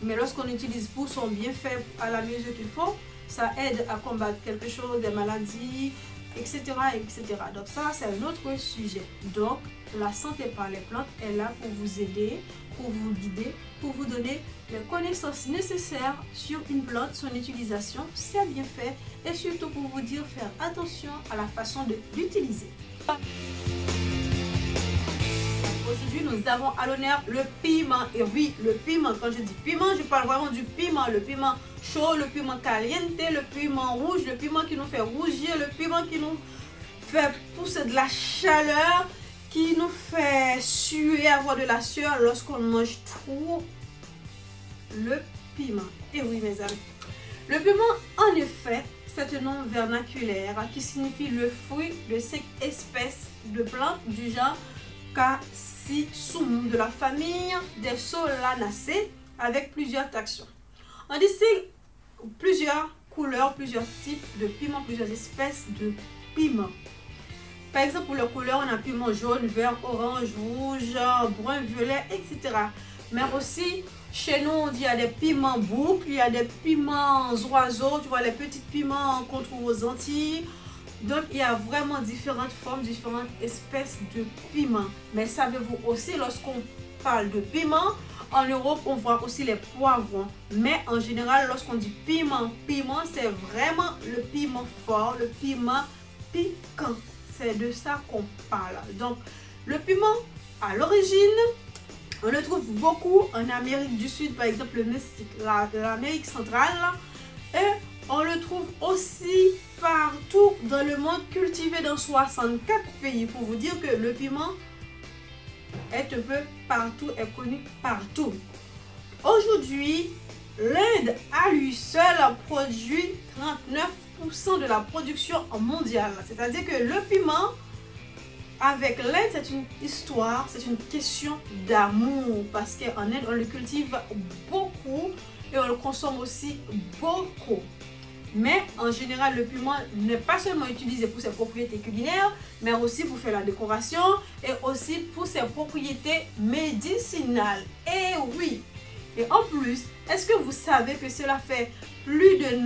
S1: Mais lorsqu'on utilise pour son bienfait à la mesure qu'il faut, ça aide à combattre quelque chose, des maladies, etc. etc. Donc ça, c'est un autre sujet. Donc, la santé par les plantes est là pour vous aider, pour vous guider, pour vous donner les connaissances nécessaires sur une plante, son utilisation, ses bienfaits et surtout pour vous dire faire attention à la façon de l'utiliser. Aujourd'hui, nous avons à l'honneur le piment. Et oui, le piment, quand je dis piment, je parle vraiment du piment. Le piment chaud, le piment caliente, le piment rouge, le piment qui nous fait rougir, le piment qui nous fait pousser de la chaleur, qui nous fait suer, avoir de la sueur lorsqu'on mange trop. Le piment. Et oui, mes amis. Le piment, en effet, c'est un nom vernaculaire qui signifie le fruit de 5 espèces de plantes du genre Cassisum de la famille des Solanacées avec plusieurs taxons. On distingue plusieurs couleurs, plusieurs types de piments, plusieurs espèces de piments. Par exemple, pour les couleurs, on a piment jaune, vert, orange, rouge, brun, violet, etc. Mais aussi, chez nous, on dit il y a des piments boucles, il y a des piments oiseaux, tu vois, les petits piments qu'on trouve aux Antilles. Donc, il y a vraiment différentes formes, différentes espèces de piments. Mais savez-vous aussi, lorsqu'on parle de piment, en Europe, on voit aussi les poivrons. Mais en général, lorsqu'on dit piment, c'est vraiment le piment fort, le piment piquant. C'est de ça qu'on parle. Donc, le piment, à l'origine, on le trouve beaucoup en Amérique du Sud, par exemple le Mexique, l'Amérique centrale. Et on le trouve aussi partout dans le monde, cultivé dans 64 pays. Pour vous dire que le piment est un peu partout, est connu partout. Aujourd'hui, l'Inde à lui seul produit 39% de la production mondiale. C'est-à-dire que le piment, avec l'Inde, c'est une histoire, c'est une question d'amour. Parce qu'en Inde, on le cultive beaucoup et on le consomme aussi beaucoup. Mais en général, le piment n'est pas seulement utilisé pour ses propriétés culinaires, mais aussi pour faire la décoration et aussi pour ses propriétés médicinales. Et oui! Et en plus, est-ce que vous savez que cela fait plus de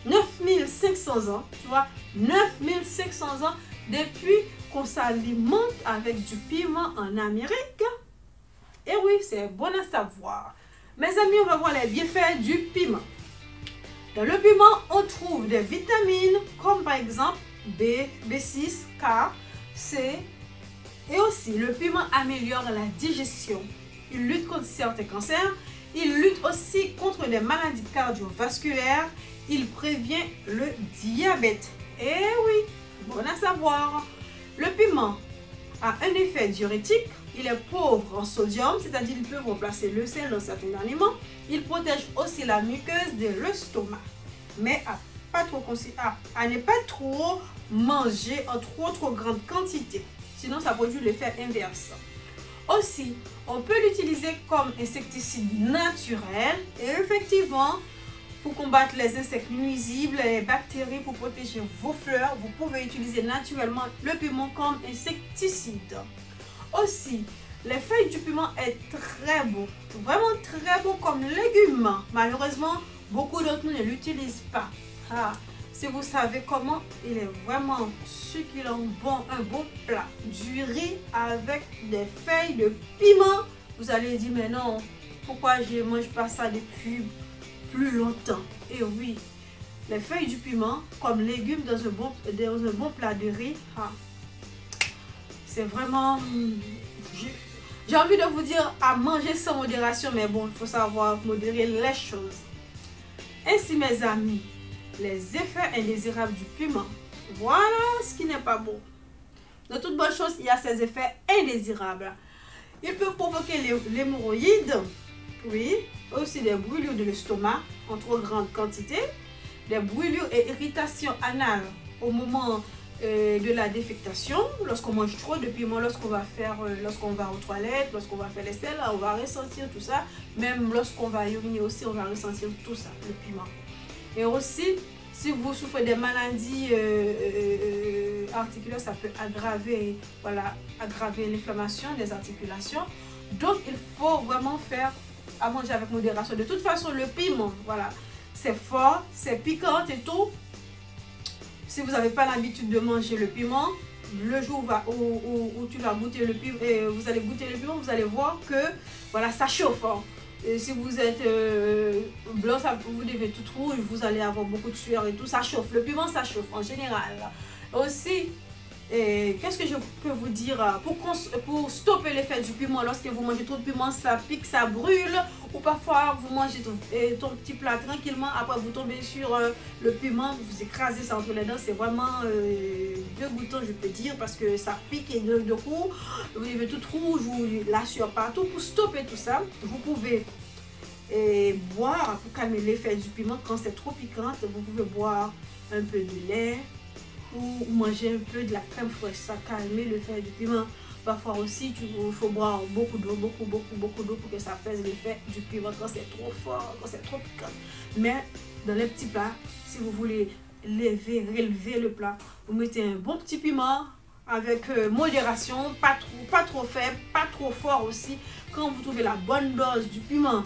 S1: 9500 ans, tu vois, 9500 ans depuis qu'on s'alimente avec du piment en Amérique? Et oui, c'est bon à savoir. Mes amis, on va voir les bienfaits du piment. Dans le piment, on trouve des vitamines comme par exemple B, B6, K, C. Et aussi, le piment améliore la digestion. Il lutte contre certains cancers. Il lutte aussi contre des maladies cardiovasculaires. Il prévient le diabète. Et oui, bon à savoir. Le piment a un effet diurétique. Il est pauvre en sodium, c'est-à-dire qu'il peut remplacer le sel dans certains aliments. Il protège aussi la muqueuse de l'estomac. Mais à ne pas trop manger en trop grande quantité. Sinon, ça produit l'effet inverse. Aussi, on peut l'utiliser comme insecticide naturel. Et effectivement, pour combattre les insectes nuisibles, les bactéries, pour protéger vos fleurs, vous pouvez utiliser naturellement le piment comme insecticide. Aussi,
S2: Les feuilles du piment est très beau, vraiment très beau comme légume. Malheureusement, beaucoup d'entre nous ne l'utilisent pas. Si vous savez comment, il est vraiment succulent, bon, un bon plat. Du riz avec des feuilles de piment. Vous allez dire, mais non, pourquoi je ne mange pas ça depuis plus longtemps? Et oui, les feuilles du piment comme légumes dans un bon plat de riz, c'est vraiment... J'ai envie de vous dire à manger sans modération, mais bon, il faut savoir modérer les choses. Ainsi, mes amis, les effets indésirables du piment. Voilà ce qui n'est pas bon. De toute bonne chose, il y a ces effets indésirables. Ils peuvent provoquer l'hémorroïde, oui, aussi des brûlures de l'estomac en trop grande quantité, des brûlures et irritations anales au moment de la défectation, lorsqu'on mange trop de piment, lorsqu'on va aux toilettes, lorsqu'on va faire les selles, on va ressentir tout ça. Même lorsqu'on va uriner aussi, on va ressentir tout ça, le piment. Et aussi, si vous souffrez des maladies articulaires, ça peut aggraver l'inflammation des articulations. Donc, il faut vraiment faire à manger avec modération. De toute façon, le piment, voilà, c'est fort, c'est piquant et tout. Si vous n'avez pas l'habitude de manger le piment, le jour où tu vas goûter le piment, vous allez goûter le piment, vous allez voir que voilà, ça chauffe. Et si vous êtes blanc, vous devez tout rouge, vous allez avoir beaucoup de sueur et tout, ça chauffe. Le piment, ça chauffe en général. Aussi, qu'est-ce que je peux vous dire pour stopper l'effet du piment? Lorsque vous mangez trop de piment, ça pique, ça brûle. Ou parfois, vous mangez ton petit plat tranquillement, après vous tombez sur le piment, vous écrasez ça entre les dents. C'est vraiment dégoûtant, je peux dire, parce que ça pique et de coup, vous devez tout rouge, ou la sueur partout. Pour stopper tout ça, vous pouvez boire, pour calmer l'effet du piment, quand c'est trop piquant, vous pouvez boire un peu de lait ou manger un peu de la crème fraîche, ça calme l'effet du piment. Parfois aussi, il faut boire beaucoup d'eau, beaucoup d'eau pour que ça pèse l'effet du piment quand c'est trop fort, quand c'est trop piquant. Mais dans les petits plats, si vous voulez relever le plat, vous mettez un bon petit piment avec modération, pas trop faible, pas trop fort aussi. Quand vous trouvez la bonne dose du piment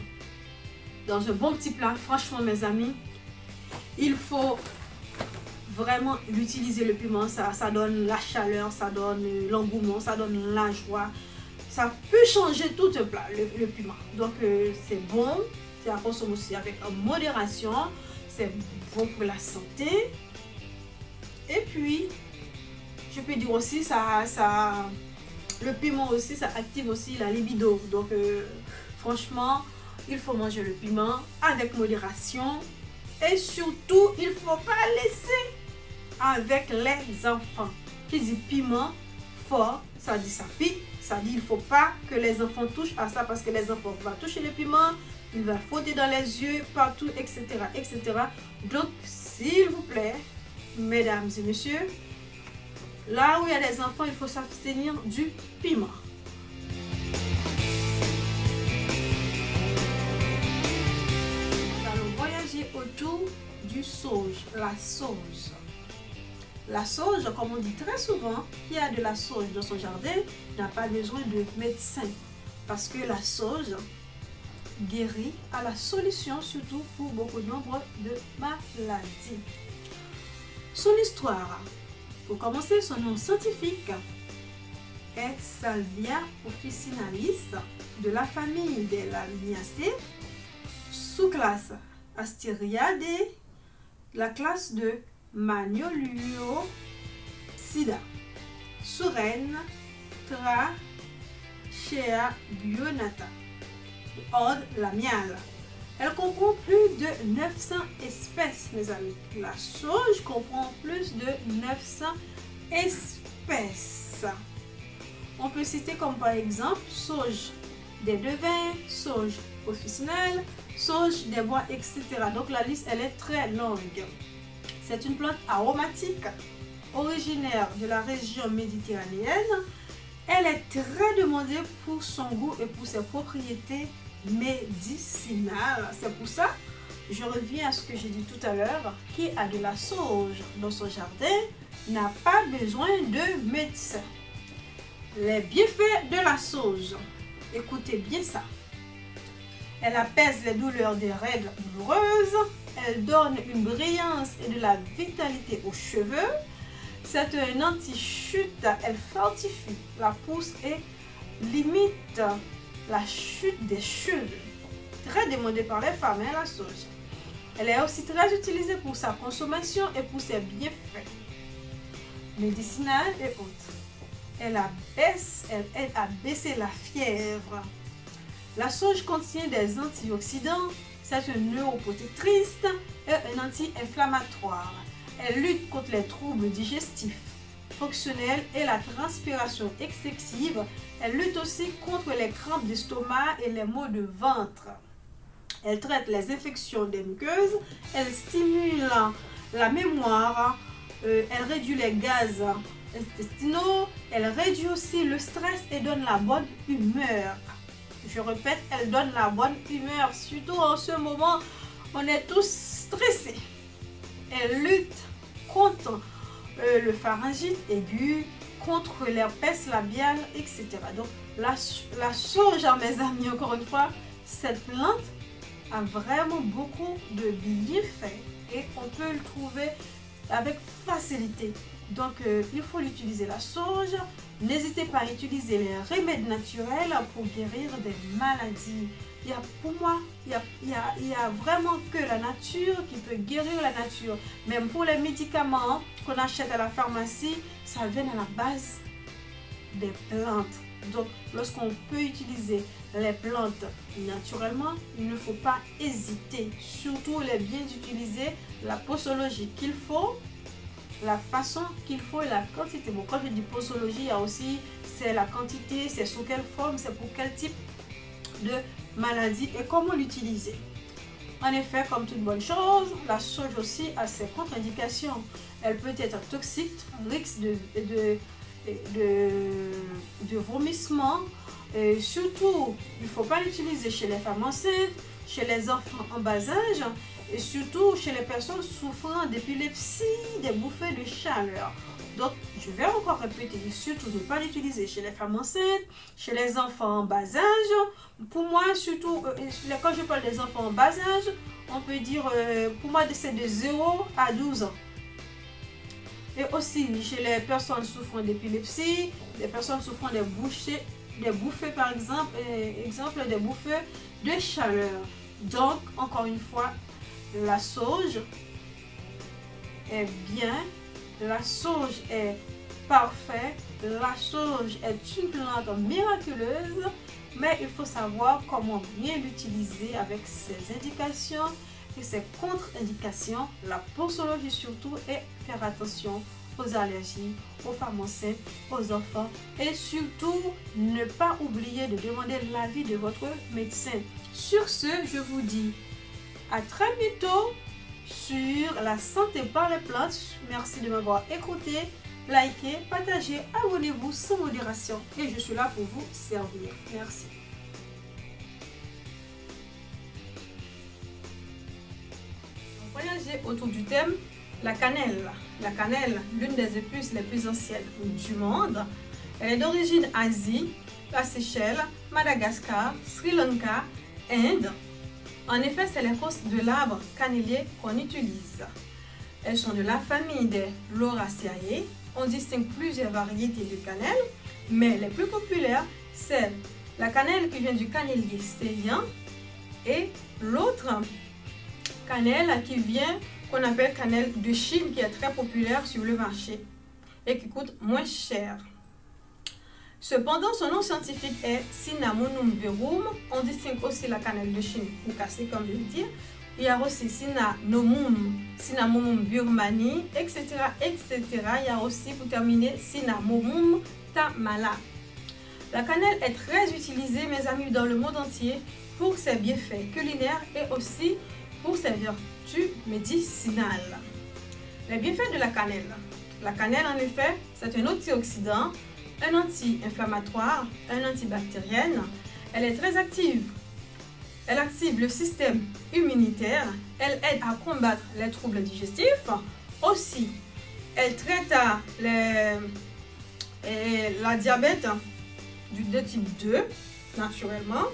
S2: dans un bon petit plat, franchement mes amis, il faut vraiment l'utiliser le piment, ça donne la chaleur, ça donne l'engouement, ça donne la joie. Ça peut changer tout un plat, le piment. Donc c'est bon, c'est à consommer aussi avec modération, c'est bon pour la santé. Et puis, je peux dire aussi, le piment aussi, ça active aussi la libido. Donc franchement, il faut manger le piment avec modération. Et surtout, il ne faut pas laisser avec les enfants. Qui dit piment fort, ça dit ça pique, ça dit il ne faut pas que les enfants touchent à ça parce que les enfants vont toucher le piment, il va frotter dans les yeux, partout, etc. etc. Donc, s'il vous plaît, mesdames et messieurs, là où il y a des enfants, il faut s'abstenir du piment. Nous allons voyager autour du sauge, la sauge. La sauge, comme on dit très souvent, qui a de la sauge dans son jardin n'a pas besoin de médecin. Parce que la sauge guérit à la solution, surtout pour beaucoup de nombre de maladies. Son histoire, pour commencer, son nom scientifique est Salvia officinalis, de la famille des Lamiaceae, sous-classe Asteriadae, la classe de Magnolia, Sous-reine Trachéabionata, ordre Lamiale. Elle comprend plus de 900 espèces, mes amis. La sauge comprend plus de 900 espèces. On peut citer comme par exemple sauge des devins, sauge officinale, sauge des bois, etc. Donc la liste elle est très longue. C'est une plante aromatique originaire de la région méditerranéenne. Elle est très demandée pour son goût et pour ses propriétés médicinales. C'est pour ça, je reviens à ce que j'ai dit tout à l'heure, qui a de la sauge dans son jardin n'a pas besoin de médecin. Les bienfaits de la sauge. Écoutez bien ça. Elle apaise les douleurs des règles douloureuses. Elle donne une brillance et de la vitalité aux cheveux. C'est un anti-chute. Elle fortifie la pousse et limite la chute des cheveux. Très demandée par les femmes, la sauge. Elle est aussi très utilisée pour sa consommation et pour ses bienfaits médicinales et autres. Elle aide à baisser la fièvre. La sauge contient des antioxydants, c'est une neuroprotectrice et un anti-inflammatoire. Elle lutte contre les troubles digestifs, fonctionnels et la transpiration excessive. Elle lutte aussi contre les crampes d'estomac et les maux de ventre. Elle traite les infections des muqueuses, elle stimule la mémoire, elle réduit les gaz intestinaux, elle réduit aussi le stress et donne la bonne humeur. Je répète, elle donne la bonne humeur, surtout en ce moment, on est tous stressés. Elle lutte contre le pharyngite aigu, contre l'herpès labial, etc. Donc la sauge, mes amis, encore une fois, cette plante a vraiment beaucoup de bienfaits et on peut le trouver avec facilité. Donc il faut l'utiliser la sauge. N'hésitez pas à utiliser les remèdes naturels pour guérir des maladies. Pour moi, il y a vraiment que la nature qui peut guérir la nature. Même pour les médicaments qu'on achète à la pharmacie, ça vient à la base des plantes. Donc, lorsqu'on peut utiliser les plantes naturellement, il ne faut pas hésiter. Surtout, il est bien d'utiliser la posologie qu'il faut, la façon qu'il faut et la quantité. Bon, quand je dis posologie, il y a aussi c'est la quantité, c'est sous quelle forme, c'est pour quel type de maladie et comment l'utiliser. En effet, comme toute bonne chose, la sauge aussi a ses contre-indications. Elle peut être toxique, risque de vomissement. Et surtout, il ne faut pas l'utiliser chez les femmes enceintes, chez les enfants en bas âge et surtout chez les personnes souffrant d'épilepsie, des bouffées de chaleur. Donc, je vais encore répéter, surtout ne pas l'utiliser chez les femmes enceintes, chez les enfants en bas âge. Pour moi, surtout, quand je parle des enfants en bas âge, on peut dire, pour moi, c'est de 0 à 12 ans. Et aussi chez les personnes souffrant d'épilepsie, des personnes souffrant des bouffées par exemple, des bouffées de chaleur. Donc, encore une fois, la sauge est bien, la sauge est parfaite, la sauge est une plante miraculeuse, mais il faut savoir comment bien l'utiliser avec ses indications et ses contre-indications, la posologie surtout, et faire attention aux allergies, aux femmes enceintes, aux enfants et surtout ne pas oublier de demander l'avis de votre médecin. Sur ce, je vous dis à très bientôt sur la santé par les plantes. Merci de m'avoir écouté, likez, partagez, abonnez-vous sans modération et je suis là pour vous servir. Merci.
S1: Voyager autour du thème la cannelle. La cannelle, l'une des épices les plus anciennes du monde. Elle est d'origine Asie, la Seychelles, Madagascar, Sri Lanka, Inde. En effet, c'est l'écorce de l'arbre cannelier qu'on utilise. Elles sont de la famille des Lauraceae. On distingue plusieurs variétés de cannelle, mais les plus populaires, c'est la cannelle qui vient du cannelier ceylan et l'autre cannelle qui vient, qu'on appelle cannelle de Chine, qui est très populaire sur le marché et qui coûte moins cher. Cependant, son nom scientifique est Cinnamomum verum. On distingue aussi la cannelle de Chine ou cassée, comme je le dis. Il y a aussi Cinnamomum burmani, etc., etc. Il y a aussi, pour terminer, Cinnamomum tamala. La cannelle est très utilisée, mes amis, dans le monde entier pour ses bienfaits culinaires et aussi pour ses vertus médicinales. Les bienfaits de la cannelle. La cannelle, en effet, c'est un antioxydant, un anti-inflammatoire, un antibactérienne. Elle est très active. Elle active le système immunitaire. Elle aide à combattre les troubles digestifs. Aussi, elle traite Et la diabète de type 2, naturellement.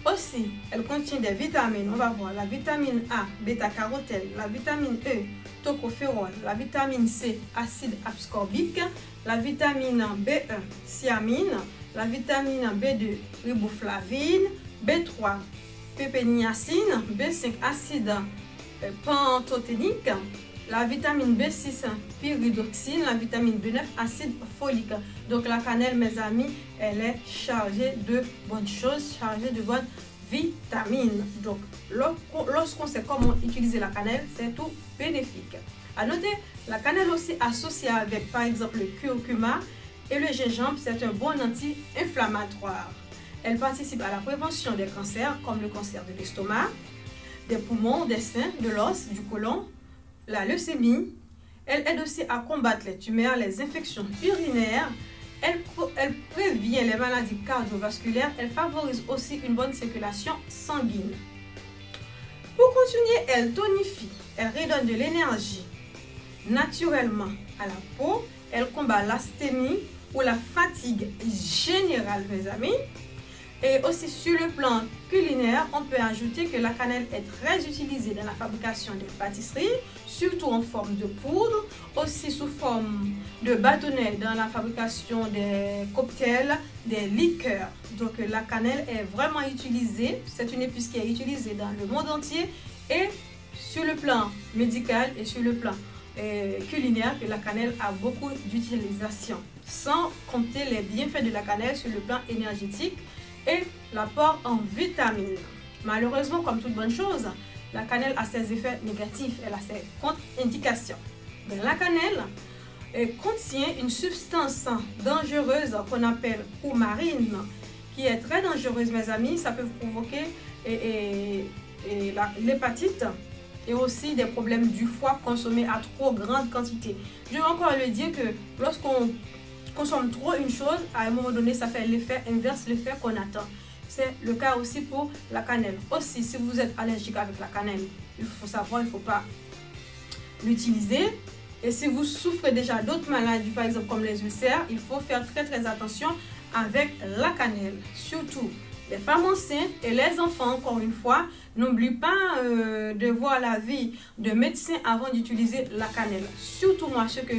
S1: Aussi, elle contient des vitamines. On va voir la vitamine A, bêta-carotène, la vitamine E, tocopherol, la vitamine C, acide ascorbique, la vitamine B1, thiamine, la vitamine B2, riboflavine, B3, pépéniacine, B5, acide pantothénique, la vitamine B6, pyridoxine, la vitamine B9, acide folique. Donc la cannelle, mes amis, elle est chargée de bonnes choses, chargée de bonnes vitamines. Donc lorsqu'on sait comment utiliser la cannelle, c'est tout bénéfique. À noter, la cannelle aussi associée avec par exemple le curcuma et le gingembre, c'est un bon anti-inflammatoire. Elle participe à la prévention des cancers comme le cancer de l'estomac, des poumons, des seins, de l'os, du côlon, la leucémie. Elle aide aussi à combattre les tumeurs, les infections urinaires. Elle prévient les maladies cardiovasculaires. Elle favorise aussi une bonne circulation sanguine. Pour continuer, elle tonifie. Elle redonne de l'énergie naturellement à la peau. Elle combat l'asthénie ou la fatigue générale, mes amis. Et aussi sur le plan culinaire, on peut ajouter que la cannelle est très utilisée dans la fabrication des pâtisseries, surtout en forme de poudre, aussi sous forme de bâtonnets dans la fabrication des cocktails, des liqueurs. Donc la cannelle est vraiment utilisée, c'est une épice qui est utilisée dans le monde entier et sur le plan médical et sur le plan culinaire, que la cannelle a beaucoup d'utilisation. Sans compter les bienfaits de la cannelle sur le plan énergétique et l'apport en vitamines. Malheureusement, comme toute bonne chose, la cannelle a ses effets négatifs, elle a ses contre-indications. La cannelle contient une substance dangereuse qu'on appelle coumarine, qui est très dangereuse, mes amis. Ça peut vous provoquer l'hépatite et aussi des problèmes du foie consommés à trop grande quantité. Je vais encore le dire que lorsqu'on consomme trop une chose, à un moment donné, ça fait l'effet inverse, l'effet qu'on attend. C'est le cas aussi pour la cannelle. Aussi, si vous êtes allergique avec la cannelle, il faut savoir, il ne faut pas l'utiliser. Et si vous souffrez déjà d'autres maladies, par exemple comme les ulcères, il faut faire très attention avec la cannelle. Surtout les femmes enceintes et les enfants, encore une fois, n'oubliez pas de voir l'avis de médecin avant d'utiliser la cannelle. Surtout moi, ce que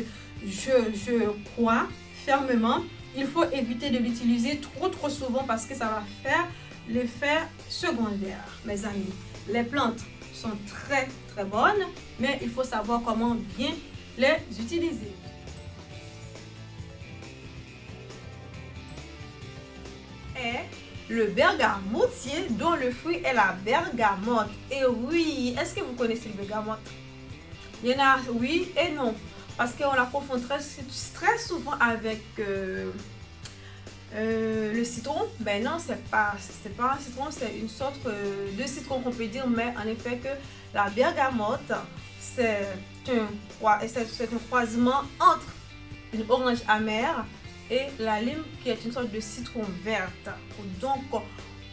S1: je crois fermement, il faut éviter de l'utiliser trop souvent parce que ça va faire l'effet secondaire. Mes amis, les plantes sont très bonnes, mais il faut savoir comment bien les utiliser. Et le bergamotier, dont le fruit est la bergamote. Et oui, est-ce que vous connaissez le bergamote? Il y en a oui et non. Parce qu'on la confond très souvent avec le citron. Ben non, c'est pas un citron, c'est une sorte de citron qu'on peut dire, mais en effet que la bergamote, c'est un croisement entre une orange amère et la lime qui est une sorte de citron verte. Donc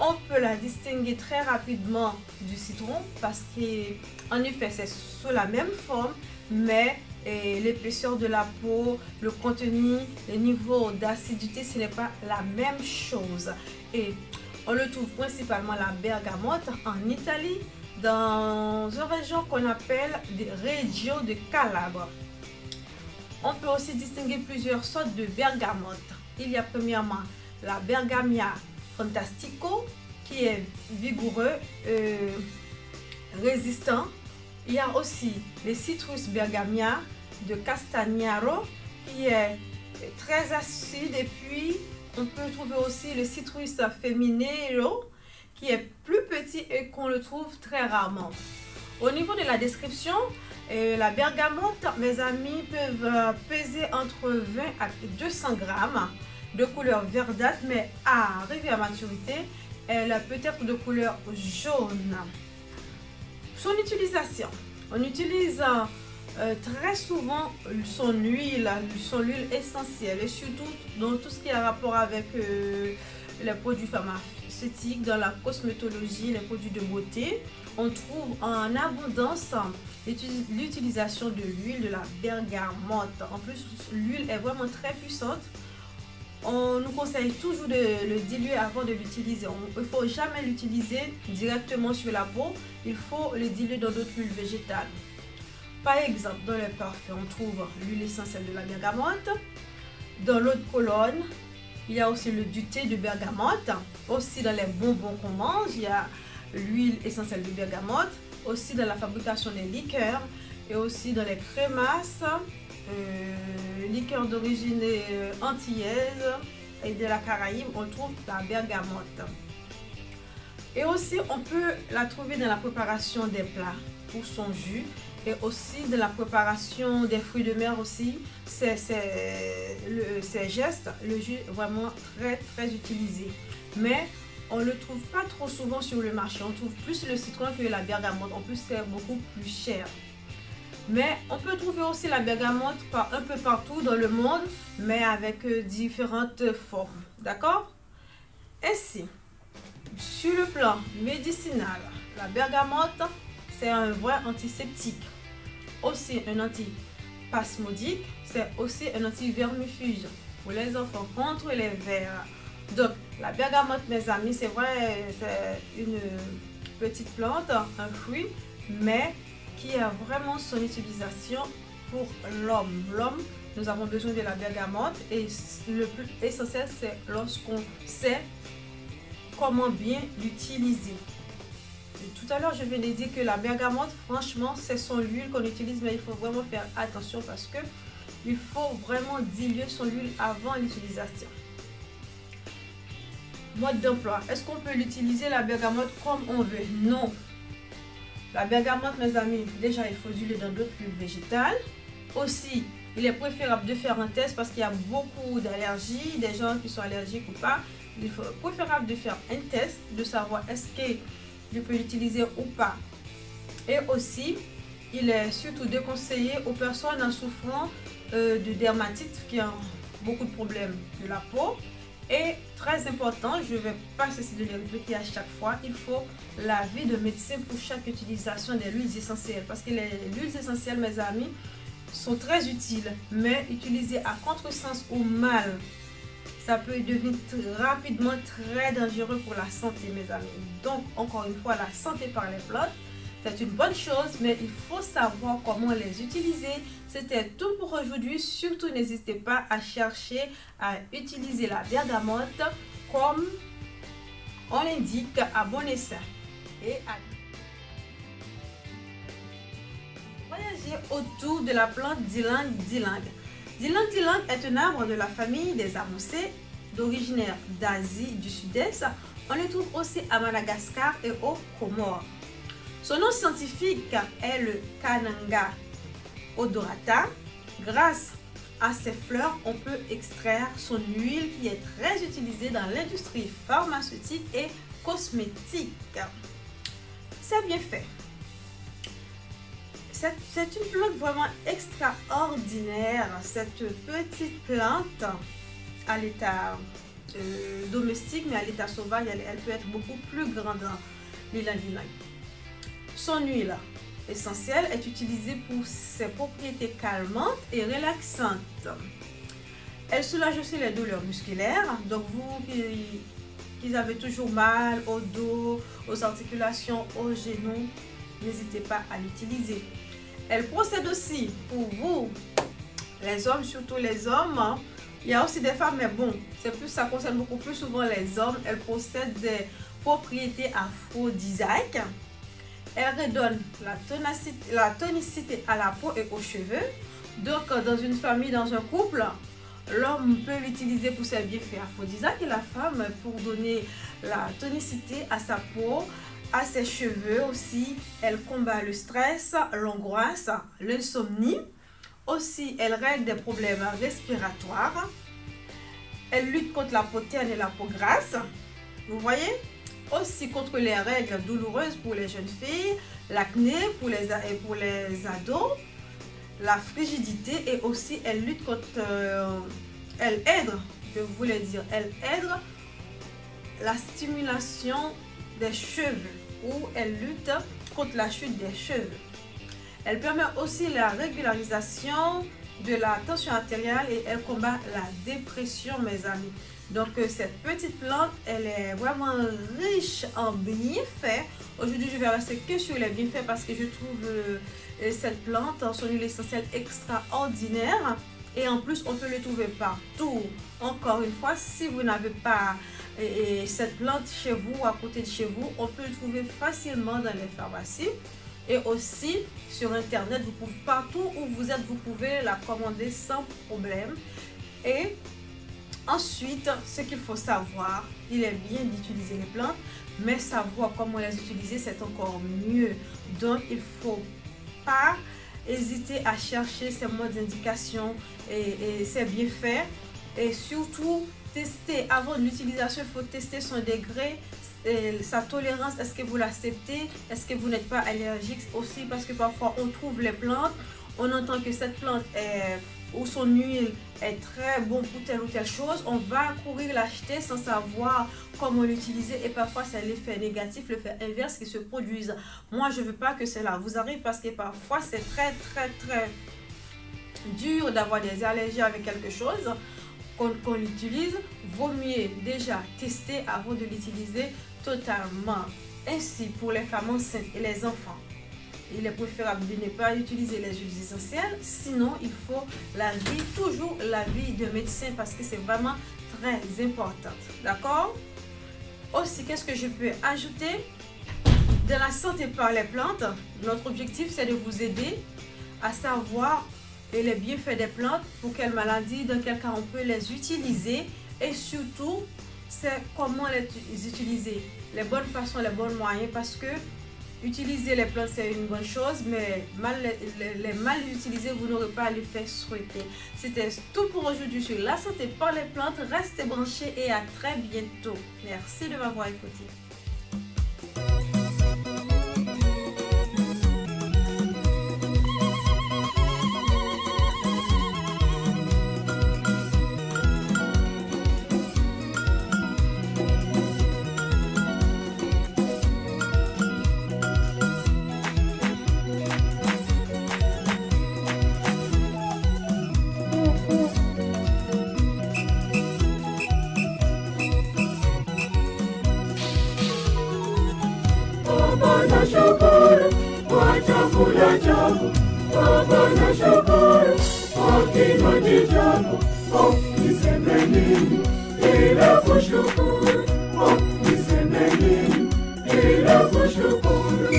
S1: on peut la distinguer très rapidement du citron parce qu'en effet c'est sous la même forme, mais l'épaisseur de la peau, le contenu, le niveau d'acidité, ce n'est pas la même chose. Et on le trouve principalement la bergamote en Italie, dans une région qu'on appelle des régions de Calabre. On peut aussi distinguer plusieurs sortes de bergamote. Il y a premièrement la Bergamia fantastico qui est vigoureux, résistant. Il y a aussi les Citrus bergamia de Castagnaro qui est très acide, et puis on peut trouver aussi le Citrus feminero qui est plus petit et qu'on le trouve très rarement. Au niveau de la description, la bergamote, mes amis, peuvent peser entre 20 à 200 grammes de couleur verdâtre, mais arrivée à maturité, elle peut être de couleur jaune. Son utilisation, on utilise très souvent son huile essentielle, et surtout dans tout ce qui a rapport avec les produits pharmaceutiques, dans la cosmétologie, les produits de beauté. On trouve en abondance l'utilisation de l'huile de la bergamote. En plus, l'huile est vraiment très puissante. On nous conseille toujours de le diluer avant de l'utiliser. Il ne faut jamais l'utiliser directement sur la peau. Il faut le diluer dans d'autres huiles végétales. Par exemple, dans les parfums, on trouve l'huile essentielle de la bergamote. Dans l'eau de Cologne, il y a aussi du thé de bergamote. Aussi dans les bonbons qu'on mange, il y a l'huile essentielle de bergamote. Aussi dans la fabrication des liqueurs et aussi dans les crémasses, liqueurs d'origine antillaise et de la Caraïbe, on trouve la bergamote. Et aussi, on peut la trouver dans la préparation des plats pour son jus et aussi dans la préparation des fruits de mer aussi. Ces gestes, le jus est vraiment très utilisé. Mais on ne le trouve pas trop souvent sur le marché. On trouve plus le citron que la bergamote. En plus, c'est beaucoup plus cher. Mais on peut trouver aussi la bergamote un peu partout dans le monde, mais avec différentes formes. D'accord? Ainsi, sur le plan médicinal, la bergamote, c'est un vrai antiseptique. Aussi un antispasmodique, c'est aussi un antivermifuge pour les enfants contre les vers. Donc, la bergamote, mes amis, c'est vrai, c'est une petite plante, un fruit, mais qui a vraiment son utilisation pour l'homme. L'homme, nous avons besoin de la bergamote et le plus essentiel, c'est lorsqu'on sait comment bien l'utiliser. Tout à l'heure, je venais de dire que la bergamote, franchement, c'est son huile qu'on utilise, mais il faut vraiment faire attention parce que il faut vraiment diluer son huile avant l'utilisation. Mode d'emploi. Est-ce qu'on peut l'utiliser la bergamote comme on veut? Non. La bergamote, mes amis, déjà, il faut diluer dans d'autres huiles végétales. Aussi, il est préférable de faire un test parce qu'il y a beaucoup d'allergies, des gens qui sont allergiques ou pas. Il est préférable de faire un test, de savoir est-ce que je peux l'utiliser ou pas. Et aussi, il est surtout déconseillé aux personnes en souffrant de dermatite qui ont beaucoup de problèmes de la peau. Et très important, je ne vais pas cesser de le répéter à chaque fois, il faut l'avis de médecin pour chaque utilisation des huiles essentielles. Parce que les huiles essentielles, mes amis, sont très utiles, mais utilisées à contresens ou mal, ça peut devenir rapidement très dangereux pour la santé, mes amis. Donc, encore une fois, la santé par les plantes, c'est une bonne chose, mais il faut savoir comment les utiliser. C'était tout pour aujourd'hui. Surtout, n'hésitez pas à chercher à utiliser la bergamote comme on l'indique à bon escient. Et à voyager autour de la plante d'ylang ylang. D'ylang ylang est un arbre de la famille des armocées, d'originaire d'Asie du Sud-Est. On le trouve aussi à Madagascar et aux Comores. Son nom scientifique est le Cananga odorata. Grâce à ses fleurs, on peut extraire son huile qui est très utilisée dans l'industrie pharmaceutique et cosmétique. C'est bien fait. C'est une plante vraiment extraordinaire. Cette petite plante à l'état domestique, mais à l'état sauvage, elle peut être beaucoup plus grande dans l'ylang ylang. Son huile essentielle est utilisée pour ses propriétés calmantes et relaxantes. Elle soulage aussi les douleurs musculaires. Donc vous qui avez toujours mal au dos, aux articulations, aux genoux, n'hésitez pas à l'utiliser. Elle procède aussi pour vous, les hommes, surtout les hommes. Il y a aussi des femmes, mais bon, ça concerne beaucoup plus souvent les hommes. Elle possède des propriétés aphrodisiaques. Elle redonne la tonicité à la peau et aux cheveux. Donc, dans une famille, dans un couple, l'homme peut l'utiliser pour ses bienfaits aphrodisiaques et la femme pour donner la tonicité à sa peau, à ses cheveux aussi. Elle combat le stress, l'angoisse, l'insomnie. Aussi, elle règle des problèmes respiratoires. Elle lutte contre la peau terne et la peau grasse. Vous voyez? Aussi contre les règles douloureuses pour les jeunes filles, l'acné pour les ados, la frigidité et aussi elle lutte contre, elle aide, je voulais dire, elle aide la stimulation des cheveux ou elle lutte contre la chute des cheveux. Elle permet aussi la régularisation
S2: de la tension artérielle et elle combat la dépression, mes amis. Donc cette petite plante, elle est vraiment riche en bienfaits. Aujourd'hui, je vais rester que sur les bienfaits parce que je trouve cette plante, son huile essentielle extraordinaire. Et en plus, on peut le trouver partout. Encore une fois, si vous n'avez pas cette plante chez vous, à côté de chez vous, on peut le trouver facilement dans les pharmacies. Et aussi sur Internet, vous pouvez, partout où vous êtes, vous pouvez la commander sans problème. Et ensuite, ce qu'il faut savoir, il est bien d'utiliser les plantes, mais savoir comment les utiliser, c'est encore mieux. Donc, il ne faut pas hésiter à chercher ces modes d'indication et ses bienfaits. Et surtout, tester avant l'utilisation, il faut tester son degré, sa tolérance. Est-ce que vous l'acceptez? Est-ce que vous n'êtes pas allergique aussi? Parce que parfois, on trouve les plantes, on entend que cette plante est, ou son huile est très bon pour telle ou telle chose, on va courir l'acheter sans savoir comment l'utiliser et parfois c'est l'effet négatif, l'effet inverse qui se produise. Moi je veux pas que cela vous arrive parce que parfois c'est très dur d'avoir des allergies avec quelque chose qu'on l'utilise. Vaut mieux déjà tester avant de l'utiliser totalement. Ainsi pour les femmes enceintes et les enfants, il est préférable de ne pas utiliser les huiles essentielles, sinon il faut toujours l'avis de médecin parce que c'est vraiment très important. D'accord? Aussi, qu'est-ce que je peux ajouter? Dans la santé par les plantes, notre objectif c'est de vous aider à savoir les bienfaits des plantes, pour quelles maladies, dans quel cas on peut les utiliser et surtout c'est comment les utiliser, les bonnes façons, les bons moyens, parce que utiliser les plantes c'est une bonne chose, mais les mal utilisés, vous n'aurez pas l'effet souhaité. C'était tout pour aujourd'hui sur la santé par les plantes. Restez branchés et à très bientôt. Merci de m'avoir écouté.
S3: Nashukuru kwa chakula chako, Baba nashukuru kwa kinywaji chako. Niseme nini ila kushukuru? Niseme nini ila kushukuru?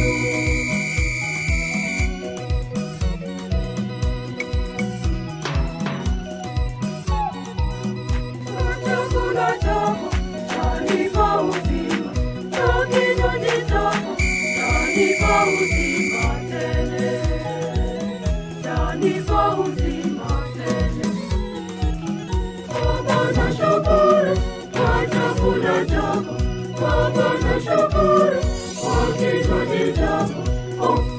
S3: Kwa chakula chako chanipa uzima, kwa kinywaji chako chanipa uzima tele, chanipa uzima tele. Baba nashukuru kwa chakula chako, Baba nashukuru kwa kinywaji chako.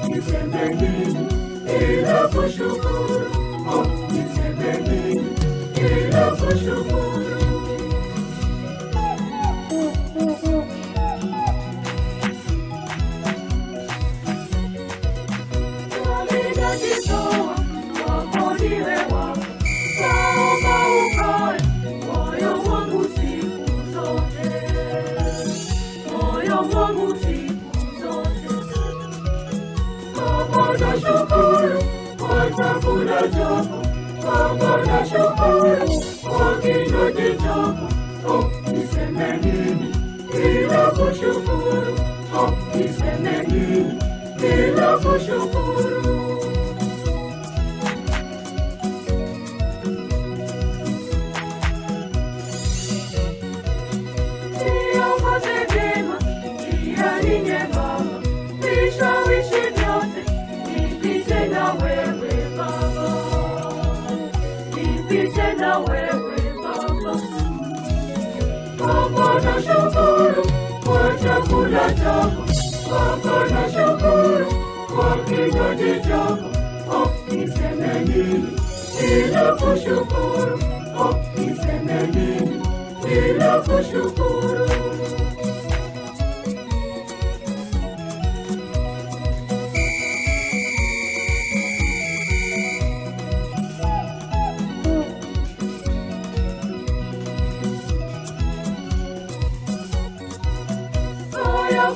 S3: Niseme nini ila kushukuru? Niseme nini ila kushukuru? Nashukuru kwa chakula chako, Baba nashukuru kwa kinywaji chako. Niseme nini ila kushukuru? Niseme nini ila kushukuru? Niongoze vyema njiani nyembamba, vishawishi vyote nipite na wewe Baba, nipite na wewe Baba. Baba nashukuru kwa chakula chako, Baba nashukuru kwa kinywaji chako. Niseme nini ila kushukuru? Niseme nini ila kushukuru?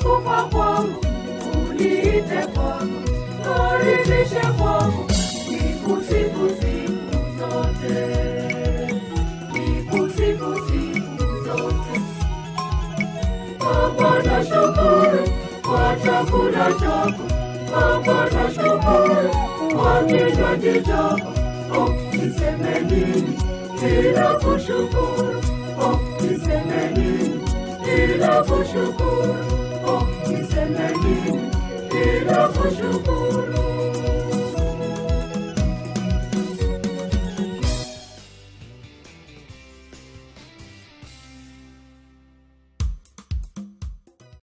S3: kufa kwangu, uniite kwako, naridhishe kwangu, nikusifu siku zote, nikusifu siku zote. Baba nashukuru kwa chakula chako, Baba nashukuru kwa kinywaji chako. Oh, niseme nini ila kushukuru? Oh, niseme nini ila kushukuru? Oh, niseme nini ila kushukuru?